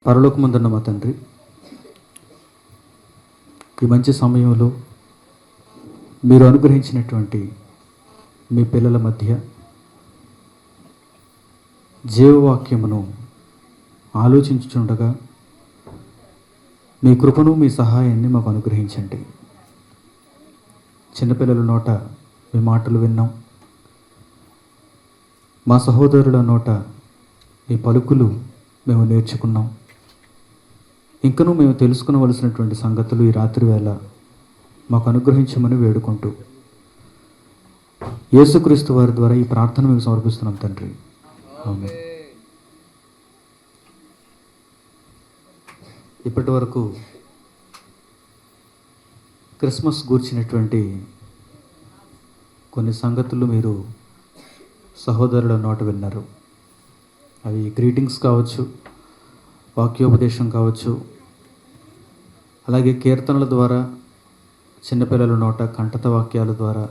పరలోకమందున్న మా తండ్రి, ఈ మంచి సమయంలో మీరు అనుగ్రహించినటువంటి మీ పిల్లల మధ్య జీవవాక్యమును ఆలోచించుచుండగా మీ కృపను మీ సహాయాన్ని మాకు అనుగ్రహించండి. చిన్నపిల్లల నోట మీ మాటలు విన్నాం, మా సహోదరుల నోట మీ పలుకులు మేము నేర్చుకున్నాం. ఇంకనూ మేము తెలుసుకునవలసినటువంటి సంగతులు ఈ రాత్రి వేళ మాకు అనుగ్రహించమని వేడుకుంటూ యేసుక్రీస్తు వారి ద్వారా ఈ ప్రార్థన మేము సమర్పిస్తున్నాం తండ్రి. ఆమేన్. ఇప్పటి వరకు క్రిస్మస్ గూర్చినటువంటి కొన్ని సంగతులు మీరు సహోదరుల నోట విన్నారు. అవి గ్రీటింగ్స్ కావచ్చు, వాక్యోపదేశం కావచ్చు, అలాగే కీర్తనల ద్వారా, చిన్నపిల్లల నోట కంఠత వాక్యాల ద్వారా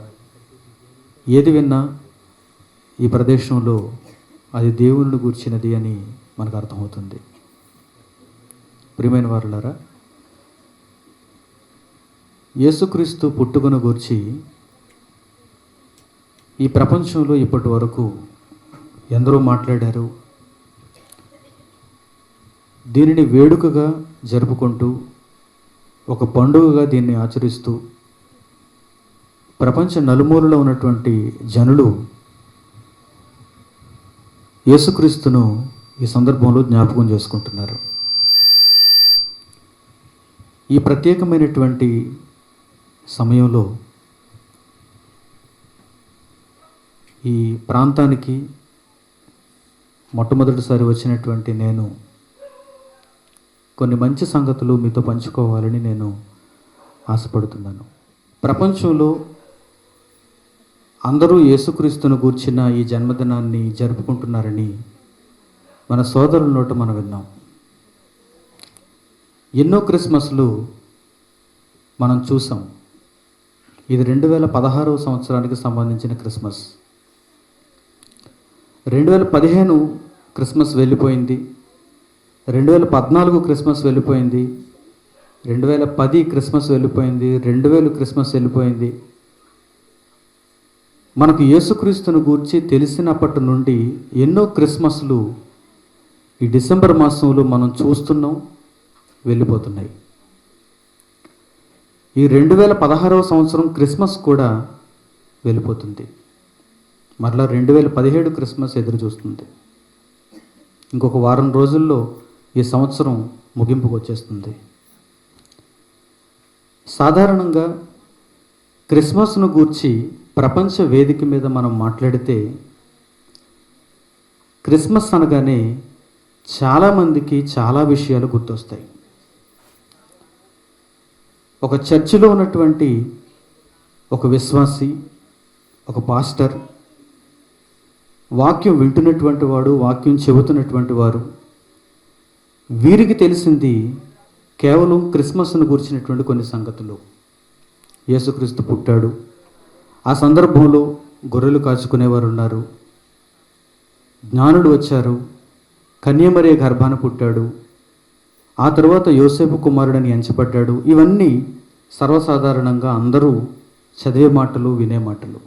ఏది విన్నా ఈ ప్రదేశంలో అది దేవుని గూర్చినది అని మనకు అర్థమవుతుంది. ప్రియమైన వారులారా, యేసుక్రీస్తు పుట్టుకను గూర్చి ఈ ప్రపంచంలో ఇప్పటి వరకు ఎందరో మాట్లాడారు. దీనిని వేడుకగా జరుపుకుంటూ ఒక పండుగగా దీన్ని ఆచరిస్తూ ప్రపంచ నలుమూలలో ఉన్నటువంటి జనులు యేసుక్రీస్తును ఈ సందర్భంలో జ్ఞాపకం చేసుకుంటున్నారు. ఈ ప్రత్యేకమైనటువంటి సమయంలో ఈ ప్రాంతానికి మొట్టమొదటిసారి వచ్చినటువంటి నేను కొన్ని మంచి సంగతులు మీతో పంచుకోవాలని నేను ఆశపడుతున్నాను. ప్రపంచంలో అందరూ యేసుక్రీస్తును గూర్చిన ఈ జన్మదినాన్ని జరుపుకుంటున్నారని మన సోదరుల నోట మనం విన్నాం. ఎన్నో క్రిస్మస్లు మనం చూసాం. ఇది 2016వ సంవత్సరానికి సంబంధించిన క్రిస్మస్. 2015 క్రిస్మస్ వెళ్ళిపోయింది, 2014 క్రిస్మస్ వెళ్ళిపోయింది, 2010 క్రిస్మస్ వెళ్ళిపోయింది, 2000 క్రిస్మస్ వెళ్ళిపోయింది. మనకు యేసుక్రీస్తును గూర్చి తెలిసినప్పటి నుండి ఎన్నో క్రిస్మస్లు ఈ డిసెంబర్ మాసంలో మనం చూస్తున్నాం, వెళ్ళిపోతున్నాయి. ఈ 2016వ సంవత్సరం క్రిస్మస్ కూడా వెళ్ళిపోతుంది. మరలా 2017 క్రిస్మస్ ఎదురు చూస్తుంది. ఇంకొక వారం రోజుల్లో ఈ సంవత్సరం ముగింపుకు వచ్చేస్తుంది. సాధారణంగా క్రిస్మస్ను గూర్చి ప్రపంచ వేదిక మీద మనం మాట్లాడితే క్రిస్మస్ అనగానే చాలామందికి చాలా విషయాలు గుర్తొస్తాయి. ఒక చర్చిలో ఉన్నటువంటి ఒక విశ్వాసి, ఒక పాస్టర్, వాక్యం వింటున్నటువంటి వాడు, వాక్యం చెబుతున్నటువంటి వారు, వీరికి తెలిసింది కేవలం క్రిస్మస్ను గురించినటువంటి కొన్ని సంగతులు. యేసుక్రీస్తు పుట్టాడు, ఆ సందర్భంలో గొర్రెలు కాచుకునేవారు ఉన్నారు, జ్ఞానుడు వచ్చారు, కన్యమరియ గర్భాన పుట్టాడు, ఆ తర్వాత యోసేపు కుమారుడని ఎంచబడ్డాడు. ఇవన్నీ సర్వసాధారణంగా అందరూ చదివే మాటలు, వినే మాటలు.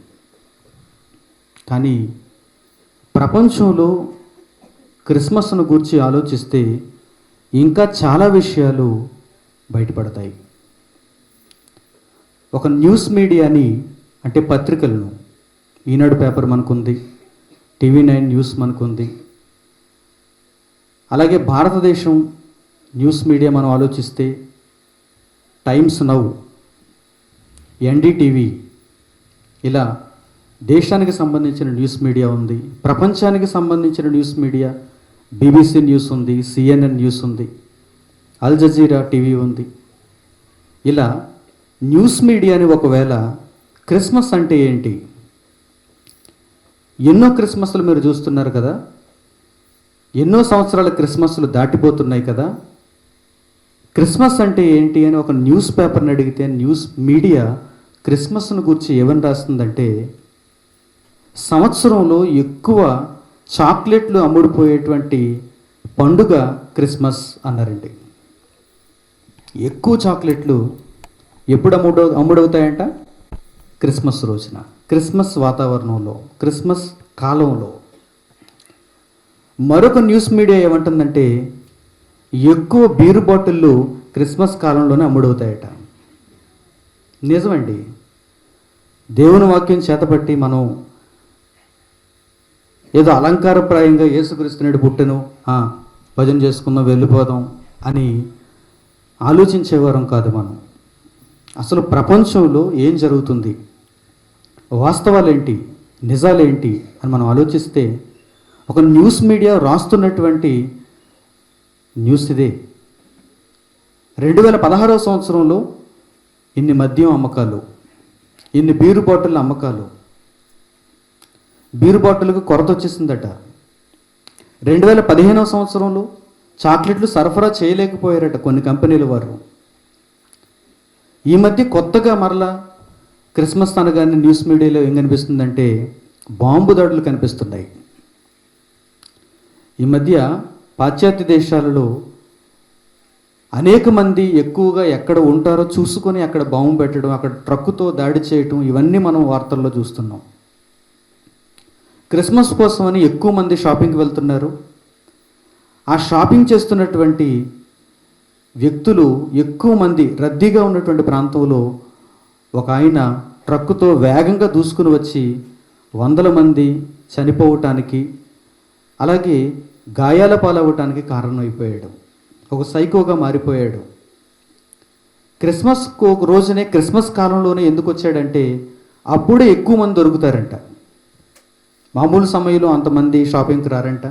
కానీ ప్రపంచంలో క్రిస్మస్ను గూర్చి ఆలోచిస్తే ఇంకా చాలా విషయాలు బయటపడతాయి. ఒక న్యూస్ మీడియాని, అంటే పత్రికలను, ఈనాడు పేపర్ మనకుంది, TV9 న్యూస్ మనకుంది, అలాగే భారతదేశం న్యూస్ మీడియా మనం ఆలోచిస్తే టైమ్స్ నౌ, NDTV, ఇలా దేశానికి సంబంధించిన న్యూస్ మీడియా ఉంది. ప్రపంచానికి సంబంధించిన న్యూస్ మీడియా BBC న్యూస్ ఉంది, CNN న్యూస్ ఉంది, అల్ జజీరా టీవీ ఉంది. ఇలా న్యూస్ మీడియాని ఒకవేళ క్రిస్మస్ అంటే ఏంటి, ఎన్నో క్రిస్మస్లు మీరు చూస్తున్నారు కదా, ఎన్నో సంవత్సరాల క్రిస్మస్లు దాటిపోతున్నాయి కదా, క్రిస్మస్ అంటే ఏంటి అని ఒక న్యూస్ పేపర్ని అడిగితే న్యూస్ మీడియా క్రిస్మస్ను గురించి ఏమని రాస్తుందంటే, సంవత్సరంలో ఎక్కువ చాక్లెట్లు అమ్ముడుపోయేటువంటి పండుగ క్రిస్మస్ అన్నారండి. ఎక్కువ చాక్లెట్లు ఎప్పుడు అమ్ముడవుతాయంట? క్రిస్మస్ రోజున, క్రిస్మస్ వాతావరణంలో, క్రిస్మస్ కాలంలో. మరొక న్యూస్ మీడియా ఏమంటుందంటే ఎక్కువ బీరు బాటిళ్ళు క్రిస్మస్ కాలంలోనే అమ్ముడవుతాయట. నిజమండి. దేవుని వాక్యం చేతపట్టి మనం ఏదో అలంకారప్రాయంగా యేసుక్రీస్తునుడు పుట్టెను, భజన చేసుకుందాం వెళ్ళిపోదాం అని ఆలోచించేవారం కాదు మనం. అసలు ప్రపంచంలో ఏం జరుగుతుంది, వాస్తవాలేంటి, నిజాలేంటి అని మనం ఆలోచిస్తే ఒక న్యూస్ మీడియా రాస్తున్నటువంటి న్యూస్ ఇదే. 2016వ సంవత్సరంలో ఇన్ని మద్యం అమ్మకాలు, ఇన్ని బీరు బాటిళ్ళ అమ్మకాలు, బీరు బాటిల్కు కొరత వచ్చేసిందట. 2015వ సంవత్సరంలో చాక్లెట్లు సరఫరా చేయలేకపోయారట కొన్ని కంపెనీల వారు. ఈ మధ్య కొత్తగా మరలా క్రిస్మస్ అనగానే న్యూస్ మీడియాలో ఏం కనిపిస్తుందంటే బాంబు దాడులు కనిపిస్తున్నాయి. ఈ మధ్య పాశ్చాత్య దేశాలలో అనేక మంది ఎక్కువగా ఎక్కడ ఉంటారో చూసుకొని అక్కడ బాంబు పెట్టడం, అక్కడ ట్రక్కుతో దాడి చేయటం, ఇవన్నీ మనం వార్తల్లో చూస్తున్నాం. క్రిస్మస్ కోసం అని ఎక్కువ మంది షాపింగ్కి వెళ్తున్నారు. ఆ షాపింగ్ చేస్తున్నటువంటి వ్యక్తులు ఎక్కువ మంది రద్దీగా ఉన్నటువంటి ప్రాంతంలో ఒక ఆయన ట్రక్కుతో వేగంగా దూసుకుని వచ్చి 100 మంది చనిపోవటానికి, అలాగే గాయాల పాలవటానికి కారణమైపోయాడు. ఒక సైకోగా మారిపోయాడు. క్రిస్మస్ రోజునే, క్రిస్మస్ కాలంలోనే ఎందుకు వచ్చాడంటే అప్పుడే ఎక్కువ మంది దొరుకుతారంట. మామూలు సమయంలో అంతమంది షాపింగ్కి రారంట,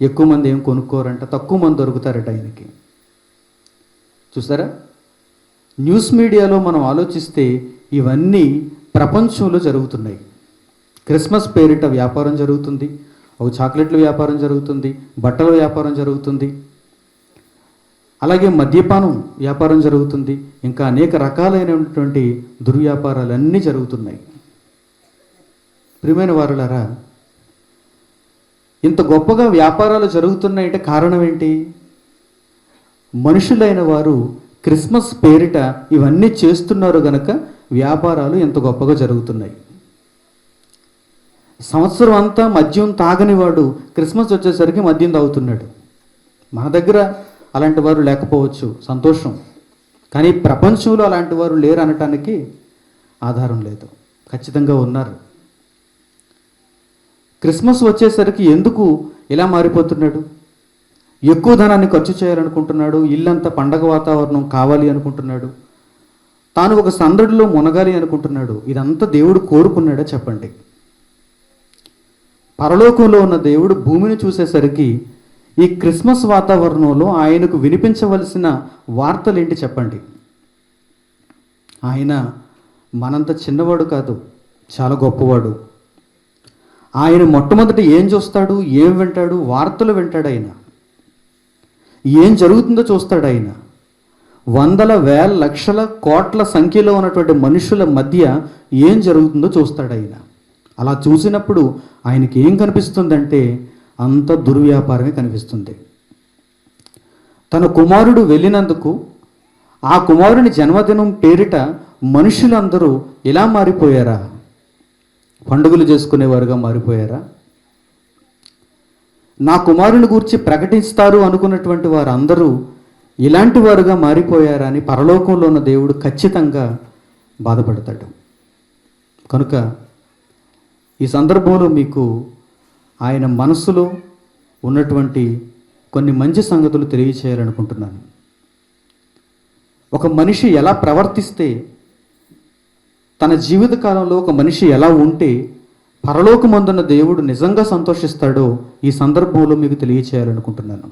ఎక్కువ మంది ఏం కొనుక్కోరంట, తక్కువ మంది దొరుకుతారట ఆయనకి. చూసారా? న్యూస్ మీడియాలో మనం ఆలోచిస్తే ఇవన్నీ ప్రపంచంలో జరుగుతున్నాయి. క్రిస్మస్ పేరిట వ్యాపారం జరుగుతుంది, ఒక చాక్లెట్ల వ్యాపారం జరుగుతుంది, బట్టల వ్యాపారం జరుగుతుంది, అలాగే మద్యపానం వ్యాపారం జరుగుతుంది, ఇంకా అనేక రకాలైనటువంటి దుర్వ్యాపారాలన్నీ జరుగుతున్నాయి. ప్రియమైన వారులారా, ఇంత గొప్పగా వ్యాపారాలు జరుగుతున్నాయంటే కారణం ఏంటి? మనుషులైన వారు క్రిస్మస్ పేరిట ఇవన్నీ చేస్తున్నారు గనక వ్యాపారాలు ఎంత గొప్పగా జరుగుతున్నాయి. సంవత్సరం అంతా మద్యం తాగని వాడు క్రిస్మస్ వచ్చేసరికి మద్యం తాగుతున్నాడు. మన దగ్గర అలాంటి వారు లేకపోవచ్చు, సంతోషం. కానీ ప్రపంచంలో అలాంటి వారు లేరు అనటానికి ఆధారం లేదు, ఖచ్చితంగా ఉన్నారు. క్రిస్మస్ వచ్చేసరికి ఎందుకు ఇలా మారిపోతున్నాడు? ఎక్కువ ధనాన్ని ఖర్చు చేయాలనుకుంటున్నాడు, ఇల్లంతా పండగ వాతావరణం కావాలి అనుకుంటున్నాడు, తాను ఒక సందడిలో మునగాలి అనుకుంటున్నాడు. ఇదంతా దేవుడు కోరుకున్నాడా చెప్పండి? పరలోకంలో ఉన్న దేవుడు భూమిని చూసేసరికి ఈ క్రిస్మస్ వాతావరణంలో ఆయనకు వినిపించవలసిన వార్తలు ఏంటి చెప్పండి? ఆయన మనంత చిన్నవాడు కాదు, చాలా గొప్పవాడు. ఆయన మొట్టమొదట ఏం చూస్తాడు, ఏం వింటాడు? వార్తలు వింటాడు ఆయన. ఏం జరుగుతుందో చూస్తాడు ఆయన. వందల, వేల, లక్షల, కోట్ల సంఖ్యలో ఉన్నటువంటి మనుషుల మధ్య ఏం జరుగుతుందో చూస్తాడు ఆయన. అలా చూసినప్పుడు ఆయనకి ఏం కనిపిస్తుందంటే అంత దుర్వ్యాపారమే కనిపిస్తుంది. తన కుమారుడు వెళ్ళినందుకు ఆ కుమారుని జన్మదినం పేరిట మనుషులందరూ ఇలా మారిపోయారా? పండుగలు చేసుకునేవారుగా మారిపోయారా? నా కుమారుని గురించి ప్రకటిస్తారు అనుకున్నటువంటి వారందరూ ఇలాంటి వారుగా మారిపోయారా అని పరలోకంలో ఉన్న దేవుడు ఖచ్చితంగా బాధపడతాడు. కనుక ఈ సందర్భంలో మీకు ఆయన మనస్సులో ఉన్నటువంటి కొన్ని మంచి సంగతులు తెలియచేయాలనుకుంటున్నాను. ఒక మనిషి ఎలా ప్రవర్తిస్తే, తన జీవితకాలంలో ఒక మనిషి ఎలా ఉంటే పరలోకమందున్న దేవుడు నిజంగా సంతోషిస్తాడో ఈ సందర్భంలో మీకు తెలియచేయాలనుకుంటున్నాను.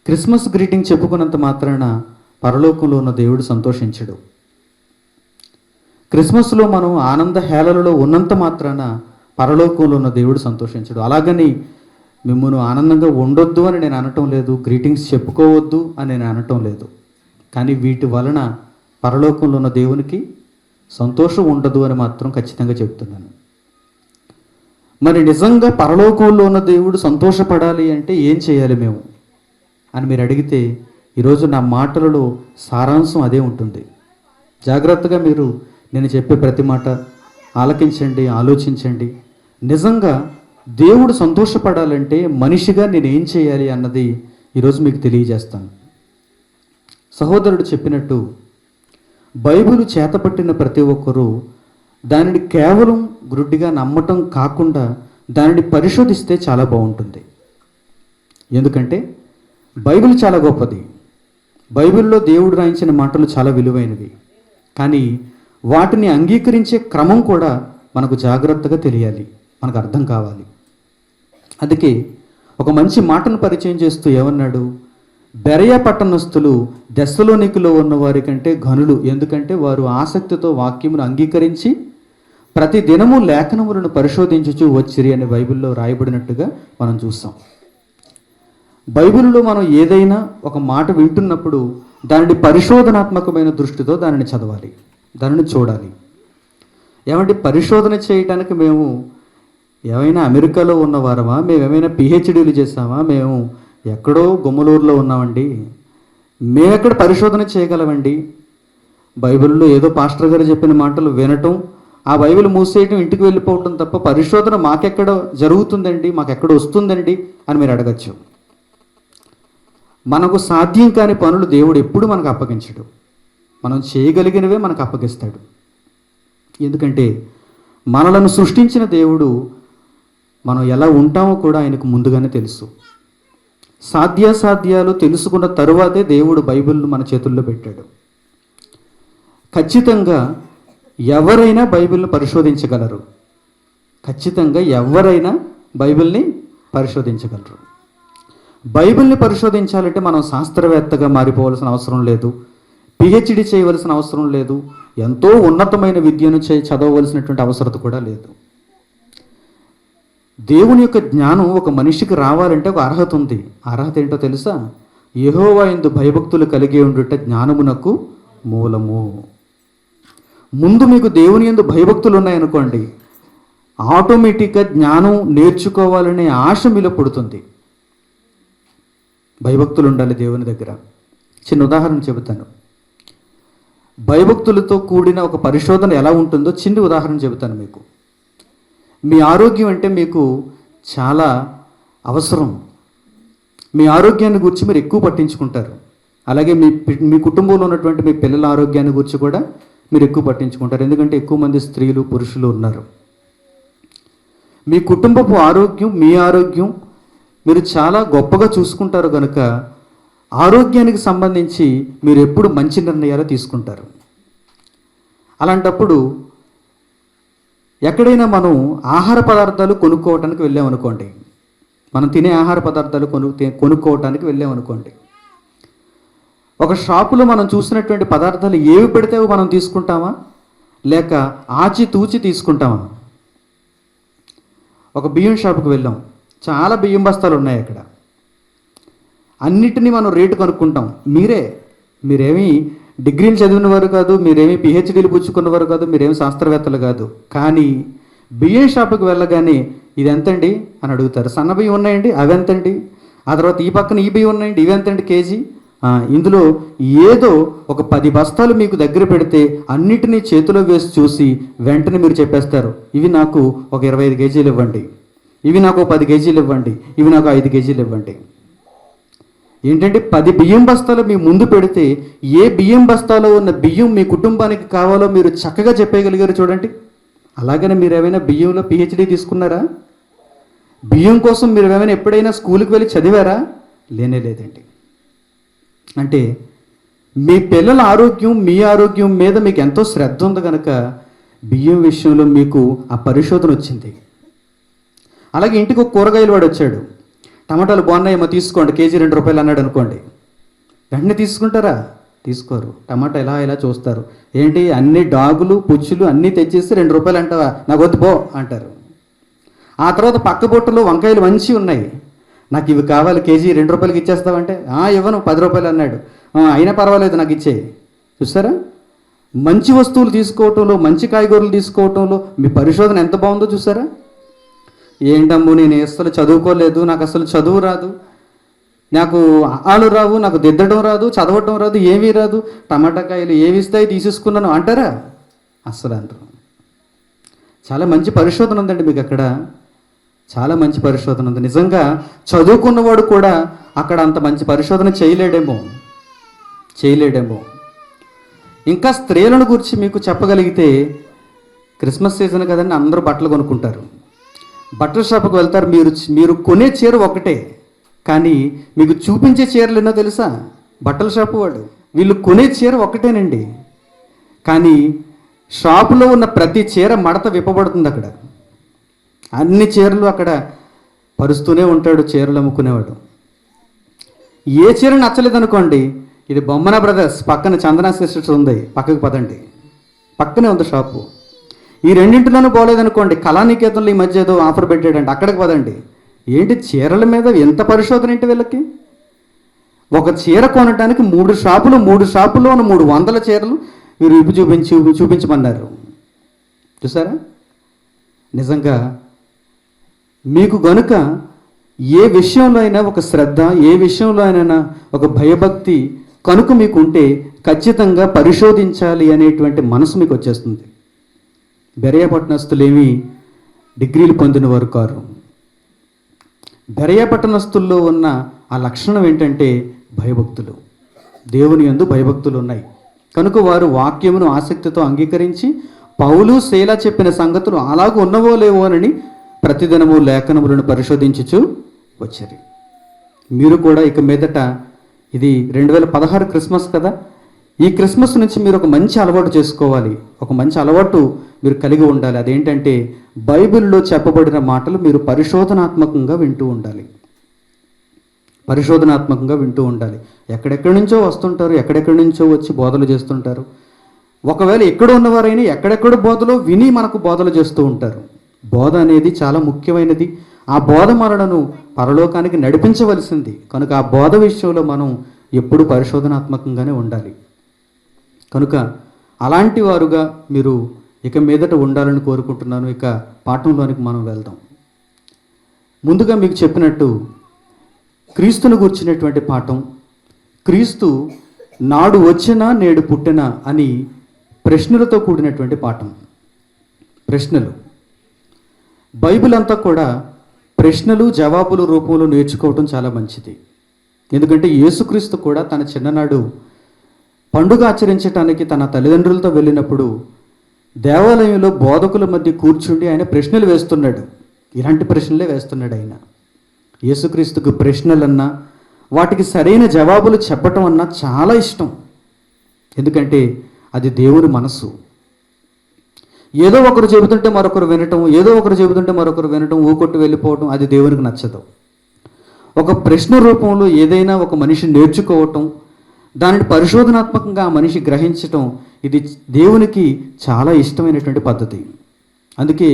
క్రిస్మస్ గ్రీటింగ్ చెప్పుకున్నంత మాత్రాన పరలోకంలో ఉన్న దేవుడు సంతోషించడు. క్రిస్మస్లో మనం ఆనంద హేళలలో ఉన్నంత మాత్రాన పరలోకంలో ఉన్న దేవుడు సంతోషించడు. అలాగని మిమ్మల్ని ఆనందంగా ఉండొద్దు అని నేను అనటం లేదు, గ్రీటింగ్స్ చెప్పుకోవద్దు అని నేను అనటం లేదు. కానీ వీటి వలన పరలోకంలో ఉన్న దేవునికి సంతోషం ఉండదు అని మాత్రం ఖచ్చితంగా చెప్తున్నాను. మరి నిజంగా పరలోకంలో ఉన్న దేవుడు సంతోషపడాలి అంటే ఏం చేయాలి మేము అని మీరు అడిగితే ఈరోజు నా మాటలలో సారాంశం అదే ఉంటుంది. జాగ్రత్తగా మీరు నేను చెప్పే ప్రతి మాట ఆలకించండి, ఆలోచించండి. నిజంగా దేవుడు సంతోషపడాలంటే మనిషిగా నేను ఏం చేయాలి అన్నది ఈరోజు మీకు తెలియజేస్తాను. సహోదరుడు చెప్పినట్టు బైబిల్ చేతపట్టిన ప్రతి ఒక్కరూ దానిని కేవలం గుడ్డిగా నమ్మటం కాకుండా దానిని పరిశోధిస్తే చాలా బాగుంటుంది. ఎందుకంటే బైబిల్ చాలా గొప్పది. బైబిల్లో దేవుడు రాయించిన మాటలు చాలా విలువైనవి. కానీ వాటిని అంగీకరించే క్రమం కూడా మనకు జాగ్రత్తగా తెలియాలి, మనకు అర్థం కావాలి. అందుకే ఒక మంచి మాటను పరిచయం చేస్తూ ఏమన్నాడు, బెరయ పట్టణస్థులు దెస్సలోనికలో ఉన్న వారి కంటే ఘనులు, ఎందుకంటే వారు ఆసక్తితో వాక్యమును అంగీకరించి ప్రతి దినము లేఖనములను పరిశోధించుచూ వచ్చిరి అని బైబిల్లో రాయబడినట్టుగా మనం చూస్తాం. బైబిల్లో మనం ఏదైనా ఒక మాట వింటున్నప్పుడు దానిని పరిశోధనాత్మకమైన దృష్టితో దానిని చదవాలి, దానిని చూడాలి. ఏమంటే పరిశోధన చేయడానికి మేము ఏమైనా అమెరికాలో ఉన్నవారమా, మేము ఏమైనా పిహెచ్డీలు చేసామా, మేము ఎక్కడో గుమ్మలూరులో ఉన్నామండి, మేమెక్కడ పరిశోధన చేయగలమండి? బైబిల్లో ఏదో పాస్టర్ గారు చెప్పిన మాటలు వినటం, ఆ బైబిల్ మూసేయటం, ఇంటికి వెళ్ళిపోవటం తప్ప పరిశోధన మాకెక్కడ జరుగుతుందండి, మాకెక్కడ వస్తుందండి అని మీరు అడగచ్చు. మనకు సాధ్యం కాని పనులు దేవుడు ఎప్పుడు మనకు అప్పగించడు. మనం చేయగలిగినవే మనకు అప్పగిస్తాడు. ఎందుకంటే మనలను సృష్టించిన దేవుడు మనం ఎలా ఉంటామో కూడా ఆయనకు ముందుగానే తెలుసు. సాధ్యాసాధ్యాలు తెలుసుకున్న తరువాతే దేవుడు బైబిల్ను మన చేతుల్లో పెట్టాడు. ఖచ్చితంగా ఎవరైనా బైబిల్ను పరిశోధించగలరు. ఖచ్చితంగా ఎవరైనా బైబిల్ని పరిశోధించగలరు. బైబిల్ని పరిశోధించాలంటే మనం శాస్త్రవేత్తగా మారిపోవలసిన అవసరం లేదు, పిహెచ్డి చేయవలసిన అవసరం లేదు, ఎంతో ఉన్నతమైన విద్యను చదవవలసినటువంటి అవసరం కూడా లేదు. దేవుని యొక్క జ్ఞానం ఒక మనిషికి రావాలంటే ఒక అర్హత ఉంది. అర్హత ఏంటో తెలుసా? యెహోవా యందు భయభక్తులు కలిగి ఉండుట జ్ఞానమునకు మూలము. ముందు మీకు దేవుని యందు భయభక్తులు ఉన్నాయనుకోండి, ఆటోమేటిక్గా జ్ఞానం నేర్చుకోవాలనే ఆశ మీలో పుడుతుంది. భయభక్తులు ఉండాలి దేవుని దగ్గర. చిన్న ఉదాహరణ చెబుతాను. భయభక్తులతో కూడిన ఒక పరిశోధన ఎలా ఉంటుందో చిన్న ఉదాహరణ చెబుతాను మీకు. మీ ఆరోగ్యం అంటే మీకు చాలా అవసరం. మీ ఆరోగ్యాన్ని గురించి మీరు ఎక్కువ పట్టించుకుంటారు. అలాగే మీ కుటుంబంలో ఉన్నటువంటి మీ పిల్లల ఆరోగ్యాన్ని గురించి కూడా మీరు ఎక్కువ పట్టించుకుంటారు. ఎందుకంటే ఎక్కువ మంది స్త్రీలు పురుషులు ఉన్నారు. మీ కుటుంబపు ఆరోగ్యం, మీ ఆరోగ్యం మీరు చాలా గొప్పగా చూసుకుంటారు కనుక ఆరోగ్యానికి సంబంధించి మీరు ఎప్పుడు మంచి నిర్ణయాలు తీసుకుంటారు. అలాంటప్పుడు ఎక్కడైనా మనం ఆహార పదార్థాలు కొనుక్కోవటానికి వెళ్ళామనుకోండి, మనం తినే ఆహార పదార్థాలు కొనుక్కోవటానికి వెళ్ళామనుకోండి, ఒక షాపులో మనం చూసినటువంటి పదార్థాలు ఏవి పెడితే మనం తీసుకుంటామా, లేక ఆచితూచి తీసుకుంటామా? ఒక బియ్యం షాపుకి వెళ్ళాం, చాలా బియ్యం బస్తాలు ఉన్నాయి అక్కడ. అన్నిటినీ మనం రేటు కనుక్కుంటాం. మీరేమీ డిగ్రీలు చదివిన వారు కాదు, మీరేమీ పిహెచ్డీలు పుచ్చుకున్నవారు కాదు, మీరేమీ శాస్త్రవేత్తలు కాదు. కానీ బియ్యం షాపుకి వెళ్ళగానే ఇది ఎంతండి అని అడుగుతారు. సన్న బియ్యం ఉన్నాయండి, అవి ఎంతండి? ఆ తర్వాత ఈ పక్కన ఈ బియ్యం ఉన్నాయండి, ఇవి ఎంతండి కేజీ? ఇందులో ఏదో ఒక 10 బస్తాలు మీకు దగ్గర పెడితే అన్నిటినీ చేతిలో వేసి చూసి వెంటనే మీరు చెప్పేస్తారు, ఇవి నాకు ఒక 25 కేజీలు ఇవ్వండి, ఇవి నాకు 10 కేజీలు ఇవ్వండి, ఇవి నాకు 5 కేజీలు ఇవ్వండి. ఏంటంటే 10 బియ్యం బస్తాలు మీ ముందు పెడితే ఏ బియ్యం బస్తాలో ఉన్న బియ్యం మీ కుటుంబానికి కావాలో మీరు చక్కగా చెప్పేయగలిగారు చూడండి. అలాగనే మీరు ఏమైనా బియ్యంలో పిహెచ్డీ తీసుకున్నారా? బియ్యం కోసం మీరు ఏమైనా ఎప్పుడైనా స్కూల్కి వెళ్ళి చదివారా? లేదండి. అంటే మీ పిల్లల ఆరోగ్యం, మీ ఆరోగ్యం మీద మీకు ఎంతో శ్రద్ధ ఉంది కనుక బియ్యం విషయంలో మీకు ఆ పరిశోధన వచ్చింది. అలాగే ఇంటికి ఒక కూరగాయలు వాడు వచ్చాడు, టమాటాలు బాగున్నాయేమో తీసుకోండి, కేజీ 2 రూపాయలు అన్నాడు అనుకోండి, వెంటనే తీసుకుంటారా? తీసుకోరు. టమాటా ఇలా చూస్తారు, ఏంటి అన్ని డాగులు పుచ్చులు అన్నీ తెచ్చేసి 2 రూపాయలు అంటావా, నాకు వద్దు పో అంటారు. ఆ తర్వాత పక్క బొట్టులో వంకాయలు మంచి ఉన్నాయి, నాకు ఇవి కావాలి, కేజీ 2 రూపాయలకి ఇచ్చేస్తావంటే ఇవ్వను 10 రూపాయలు అన్నాడు, అయినా పర్వాలేదు నాకు ఇచ్చేయి. చూసారా, మంచి వస్తువులు తీసుకోవటంలో, మంచి కాయగూరలు తీసుకోవటంలో మీ పరిశోధన ఎంత బాగుందో చూసారా. ఏంటమ్ము నేను అసలు చదువుకోలేదు, నాకు అసలు చదువు రాదు, నాకు ఆలు రావు, నాకు దిద్దడం రాదు, చదవటం రాదు, ఏమీ రాదు, టమాటా కాయలు ఏవి ఇస్తాయి తీసేసుకున్నాను అంటారా? అస్సలు అంటారు. చాలా మంచి పరిశోధన ఉందండి మీకు అక్కడ, చాలా మంచి పరిశోధన ఉంది. నిజంగా చదువుకున్నవాడు కూడా అక్కడ అంత మంచి పరిశోధన చేయలేడేమో. ఇంకా స్త్రీలను గురించి మీకు చెప్పగలిగితే, క్రిస్మస్ సీజన్ కదండి, అందరూ బట్టలు కొనుక్కుంటారు, బట్టల షాప్కి వెళ్తారు. మీరు కొనే చీర ఒకటే, కానీ మీకు చూపించే చీరలు ఎన్నో తెలుసా? బట్టల షాపు వాడు వీళ్ళు కొనే చీర ఒకటేనండి, కానీ షాపులో ఉన్న ప్రతి చీర మడత విప్పబడుతుంది. అక్కడ అన్ని చీరలు అక్కడ పరుస్తూనే ఉంటాడు చీరలు అమ్ముకునేవాడు. ఏ చీర నచ్చలేదనుకోండి, ఇది బొమ్మన బ్రదర్స్ పక్కన చందనా సిస్టర్స్ ఉంది, పక్కకు పదండి, పక్కనే ఉంది షాపు. ఈ రెండింటిలోనూ బాగోలేదనుకోండి, కళానికేతన్లో ఈ మధ్య ఏదో ఆఫర్ పెట్టాడండి, అక్కడికి పదండి. ఏంటి చీరల మీద ఎంత పరిశోధన ఏంటి వీళ్ళకి? ఒక చీర కొనడానికి 3 షాపులు, 3 షాపుల్లో ఉన్న 300 చీరలు వీరు ఇవి చూపించమన్నారు. చూసారా? నిజంగా మీకు గనుక ఏ విషయంలో అయినా ఒక శ్రద్ధ, ఏ విషయంలో అయినా ఒక భయభక్తి కనుక మీకు ఉంటే ఖచ్చితంగా పరిశోధించాలి అనేటువంటి మనసు మీకు వచ్చేస్తుంది. బెరయ పట్టణస్థులేమి డిగ్రీలు పొందిన వారు కారు. బెరయ పట్టణస్థుల్లో ఉన్న ఆ లక్షణం ఏంటంటే భయభక్తులు. దేవుని యందు భయభక్తులు ఉన్నాయి కనుక వారు వాక్యమును ఆసక్తితో అంగీకరించి పౌలు శీల చెప్పిన సంగతులు అలాగూ ఉన్నవో లేవో అని ప్రతిదినము లేఖనములను పరిశోధించుచు వచ్చారు. మీరు కూడా ఇక మీదట, ఇది 2016 క్రిస్మస్ కదా, ఈ క్రిస్మస్ నుంచి మీరు ఒక మంచి అలవాటు చేసుకోవాలి, ఒక మంచి అలవాటు మీరు కలిగి ఉండాలి. అదేంటంటే బైబిల్లో చెప్పబడిన మాటలు మీరు పరిశోధనాత్మకంగా వింటూ ఉండాలి. ఎక్కడెక్కడి నుంచో వస్తుంటారు, ఎక్కడెక్కడి నుంచో వచ్చి బోధలు చేస్తుంటారు. ఒకవేళ ఎక్కడ ఉన్నవారైనా ఎక్కడెక్కడ బోధలో విని మనకు బోధలు చేస్తూ ఉంటారు. బోధ అనేది చాలా ముఖ్యమైనది. ఆ బోధ మనలను పరలోకానికి నడిపించవలసింది కనుక ఆ బోధ విషయంలో మనం ఎప్పుడూ పరిశోధనాత్మకంగానే ఉండాలి. కనుక అలాంటి వారుగా మీరు ఇక మీదట ఉండాలని కోరుకుంటున్నాను. ఇక పాఠంలోనికి మనం వెళ్దాం. ముందుగా మీకు చెప్పినట్టు క్రీస్తును గూర్చినటువంటి పాఠం, క్రీస్తు నాడు వచ్చినా నేడు పుట్టినా అని ప్రశ్నలతో కూడినటువంటి పాఠం. ప్రశ్నలు, బైబిల్ అంతా కూడా ప్రశ్నలు జవాబుల రూపంలో నేర్చుకోవటం చాలా మంచిది. ఎందుకంటే యేసుక్రీస్తు కూడా తన చిన్ననాడు పండుగ ఆచరించడానికి తన తల్లిదండ్రులతో వెళ్ళినప్పుడు దేవాలయంలో బోధకుల మధ్య కూర్చుండి ఆయన ప్రశ్నలు వేస్తున్నాడు. ఇలాంటి ప్రశ్నలే వేస్తున్నాడు ఆయన. యేసుక్రీస్తుకు ప్రశ్నలన్నా వాటికి సరైన జవాబులు చెప్పటం అన్నా చాలా ఇష్టం. ఎందుకంటే అది దేవుని మనసు. ఏదో ఒకరు చెబుతుంటే మరొకరు వినటం, ఊకొట్టు వెళ్ళిపోవటం అది దేవునికి నచ్చదు. ఒక ప్రశ్న రూపంలో ఏదైనా ఒక మనిషి నేర్చుకోవటం, దానిని పరిశోధనాత్మకంగా ఆ మనిషి గ్రహించటం, ఇది దేవునికి చాలా ఇష్టమైనటువంటి పద్ధతి. అందుకే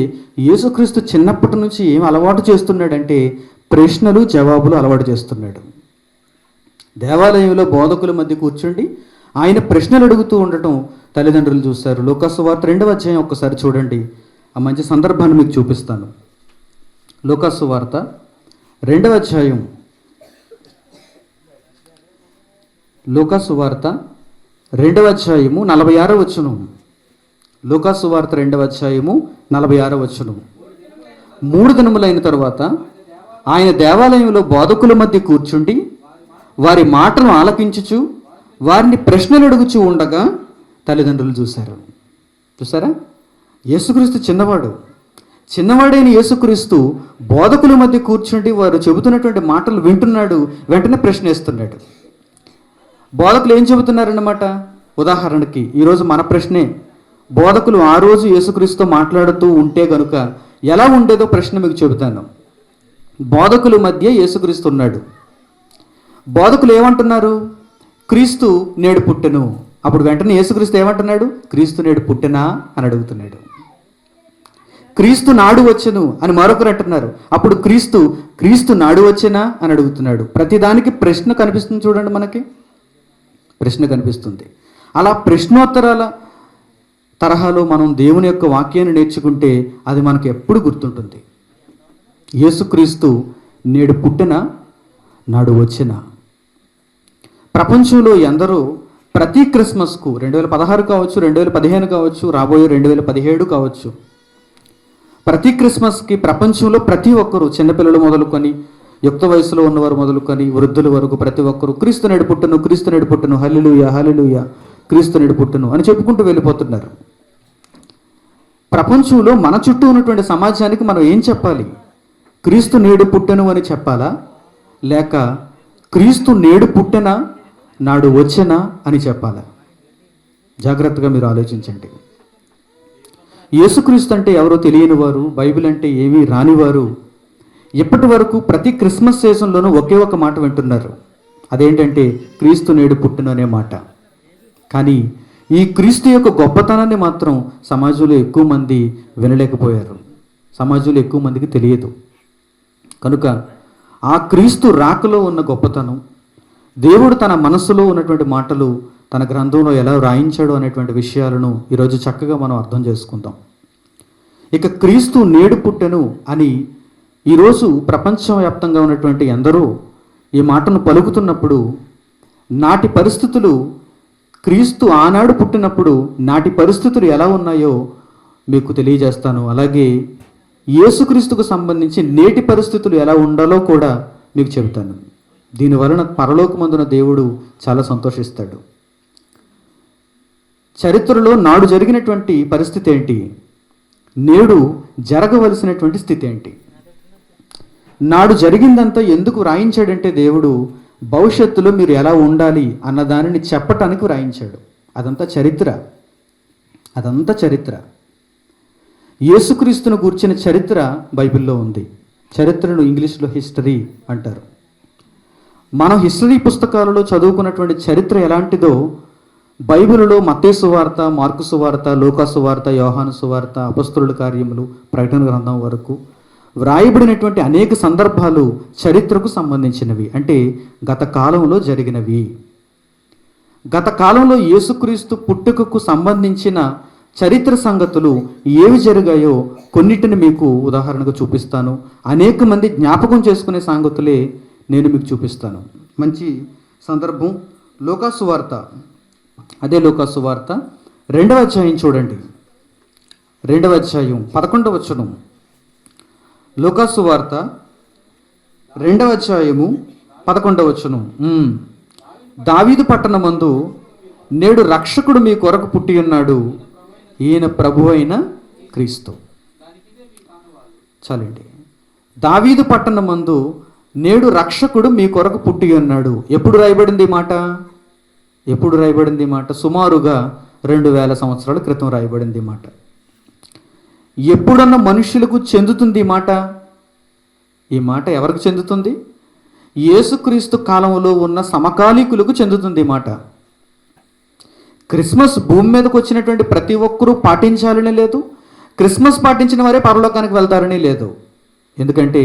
యేసుక్రీస్తు చిన్నప్పటి నుంచి ఏం అలవాటు చేస్తున్నాడంటే ప్రశ్నలు జవాబులు అలవాటు చేస్తున్నాడు. దేవాలయంలో బోధకుల మధ్య కూర్చుండి ఆయన ప్రశ్నలు అడుగుతూ ఉండటం తల్లిదండ్రులు చూశారు. లూకాసు వార్త 2వ అధ్యాయం ఒక్కసారి చూడండి. ఆ మంచి సందర్భాన్ని మీకు చూపిస్తాను. లూకాసు వార్త 2వ అధ్యాయం, లూకాసు వార్త 2వ అధ్యాయము 46వ వచనం. లూకాసు వార్త 2వ అధ్యాయము 46వ వచనం. 3 దినములైన తరువాత ఆయన దేవాలయంలో బోధకుల మధ్య కూర్చుండి వారి మాటలు ఆలకించుచు వారిని ప్రశ్నలు అడుగుచూ ఉండగా తల్లిదండ్రులు చూసారా? యేసుక్రీస్తు చిన్నవాడైన యేసుక్రీస్తు బోధకుల మధ్య కూర్చుండి వారు చెబుతున్నటువంటి మాటలు వింటున్నాడు. వెంటనే ప్రశ్న వేస్తున్నాడు. బోధకులు ఏం చెబుతున్నారన్నమాట? ఉదాహరణకి ఈరోజు మన ప్రశ్నే, బోధకులు ఆ రోజు యేసుక్రీస్తుతో మాట్లాడుతూ ఉంటే గనుక ఎలా ఉండేదో ప్రశ్న మీకు చెబుతాను. బోధకుల మధ్య యేసుక్రీస్తు ఉన్నాడు. బోధకులు ఏమంటున్నారు? క్రీస్తు నేడు పుట్టెను. అప్పుడు వెంటనే యేసుక్రీస్తు ఏమంటున్నాడు? క్రీస్తు నేడు పుట్టెనా అని అడుగుతున్నాడు. క్రీస్తు నాడు వచ్చెను అని మరొకరు అంటున్నారు. అప్పుడు క్రీస్తు నాడు వచ్చెనా అని అడుగుతున్నాడు. ప్రతిదానికి ప్రశ్న కనిపిస్తుంది చూడండి, మనకి ప్రశ్న కనిపిస్తుంది. అలా ప్రశ్నోత్తరాల తరహాలో మనం దేవుని యొక్క వాక్యాన్ని నేర్చుకుంటే అది మనకు ఎప్పుడు గుర్తుంటుంది. యేసుక్రీస్తు నేడు పుట్టిన నాడు వచ్చిన. ప్రపంచంలో ఎందరో ప్రతి క్రిస్మస్కు 2016 కావచ్చు, 2015 కావచ్చు, రాబోయే 2017 కావచ్చు, ప్రతి క్రిస్మస్కి ప్రపంచంలో ప్రతి ఒక్కరూ, చిన్నపిల్లలు మొదలుకొని యుక్త వయసులో ఉన్నవారు మొదలుకొని వృద్ధుల వరకు ప్రతి ఒక్కరూ క్రీస్తు నేడు పుట్టును, క్రీస్తు నేడు పుట్టును, హల్లెలూయా హల్లెలూయా, క్రీస్తు నేడు పుట్టును అని చెప్పుకుంటూ వెళ్ళిపోతున్నారు. ప్రపంచంలో మన చుట్టూ ఉన్నటువంటి సమాజానికి మనం ఏం చెప్పాలి? క్రీస్తు నేడు పుట్టెను అని చెప్పాలా, లేక క్రీస్తు నేడు పుట్టిన నాడు వచ్చెనా అని చెప్పాలా? జాగ్రత్తగా మీరు ఆలోచించండి. యేసుక్రీస్తు అంటే ఎవరో తెలియని వారు, బైబిల్ అంటే ఏమీ రానివారు ఇప్పటి వరకు ప్రతి క్రిస్మస్ సీజన్లోనూ ఒకే ఒక మాట వింటున్నారు. అదేంటంటే క్రీస్తు నేడు పుట్టును అనే మాట. కానీ ఈ క్రీస్తు యొక్క గొప్పతనాన్ని మాత్రం సమాజంలో ఎక్కువ మంది వినలేకపోయారు, సమాజంలో ఎక్కువ మందికి తెలియదు. కనుక ఆ క్రీస్తు రాకలో ఉన్న గొప్పతనం, దేవుడు తన మనస్సులో ఉన్నటువంటి మాటలు తన గ్రంథంలో ఎలా రాయించాడు అనేటువంటి విషయాలను ఈరోజు చక్కగా మనం అర్థం చేసుకుందాం. ఇక క్రీస్తు నేడు పుట్టెను అని ఈరోజు ప్రపంచవ్యాప్తంగా ఉన్నటువంటి ఎందరో ఈ మాటను పలుకుతున్నప్పుడు, నాటి పరిస్థితులు, క్రీస్తు ఆనాడు పుట్టినప్పుడు నాటి పరిస్థితులు ఎలా ఉన్నాయో మీకు తెలియజేస్తాను. అలాగే యేసుక్రీస్తుకు సంబంధించి నేటి పరిస్థితులు ఎలా ఉండాలో కూడా మీకు చెబుతాను. దీనివలన పరలోకమందున దేవుడు చాలా సంతోషిస్తాడు. చరిత్రలో నాడు జరిగినటువంటి పరిస్థితి ఏంటి, నేడు జరగవలసినటువంటి స్థితి ఏంటి? నాడు జరిగిందంతా ఎందుకు వ్రాయించాడంటే దేవుడు భవిష్యత్తులో మీరు ఎలా ఉండాలి అన్న దానిని చెప్పటానికి వ్రాయించాడు. అదంతా చరిత్ర, అదంతా చరిత్ర. యేసుక్రీస్తును గూర్చిన చరిత్ర బైబిల్లో ఉంది. చరిత్రను ఇంగ్లీష్లో హిస్టరీ అంటారు. మనం హిస్టరీ పుస్తకాలలో చదువుకున్నటువంటి చరిత్ర ఎలాంటిదో బైబిల్లో మత్తయి సువార్త, మార్కు సువార్త, లూకా సువార్త, యోహాను సువార్త, అపొస్తలుల కార్యములు, ప్రకటన గ్రంథం వరకు వ్రాయబడినటువంటి అనేక సందర్భాలు చరిత్రకు సంబంధించినవి, అంటే గత కాలంలో జరిగినవి. గత కాలంలో యేసుక్రీస్తు పుట్టుకకు సంబంధించిన చరిత్ర సంగతులు ఏవి జరిగాయో కొన్నిటిని మీకు ఉదాహరణగా చూపిస్తాను. అనేక మంది జ్ఞాపకం చేసుకునే సంగతులే నేను మీకు చూపిస్తాను. మంచి సందర్భం లూకా సువార్త, అదే లూకా సువార్త 2వ అధ్యాయం చూడండి. 2వ అధ్యాయం 11వ వచనం. లూకా సువార్త 2వ అధ్యాయము 11వ వచనం. దావీదు పట్టణమందు నేడు రక్షకుడు మీ కొరకు పుట్టి ఉన్నాడు, ఈయన ప్రభు అయిన క్రీస్తు. చాలండి. దావీదు పట్టణమందు నేడు రక్షకుడు మీ కొరకు పుట్టి ఉన్నాడు. ఎప్పుడు రాయబడింది ఈ మాట? ఎప్పుడు రాయబడింది మాట? సుమారుగా 2000 సంవత్సరాల క్రితం రాయబడింది మాట. ఎప్పుడన్నా మనుషులకు చెందుతుంది ఈ మాట? ఈ మాట ఎవరికి చెందుతుంది? యేసుక్రీస్తు కాలంలో ఉన్న సమకాలీకులకు చెందుతుంది ఈ మాట. క్రిస్మస్ భూమి మీదకి వచ్చినటువంటి ప్రతి ఒక్కరూ పాటించాలని లేదు, క్రిస్మస్ పాటించిన వారే పరలోకానికి వెళ్తారని లేదు. ఎందుకంటే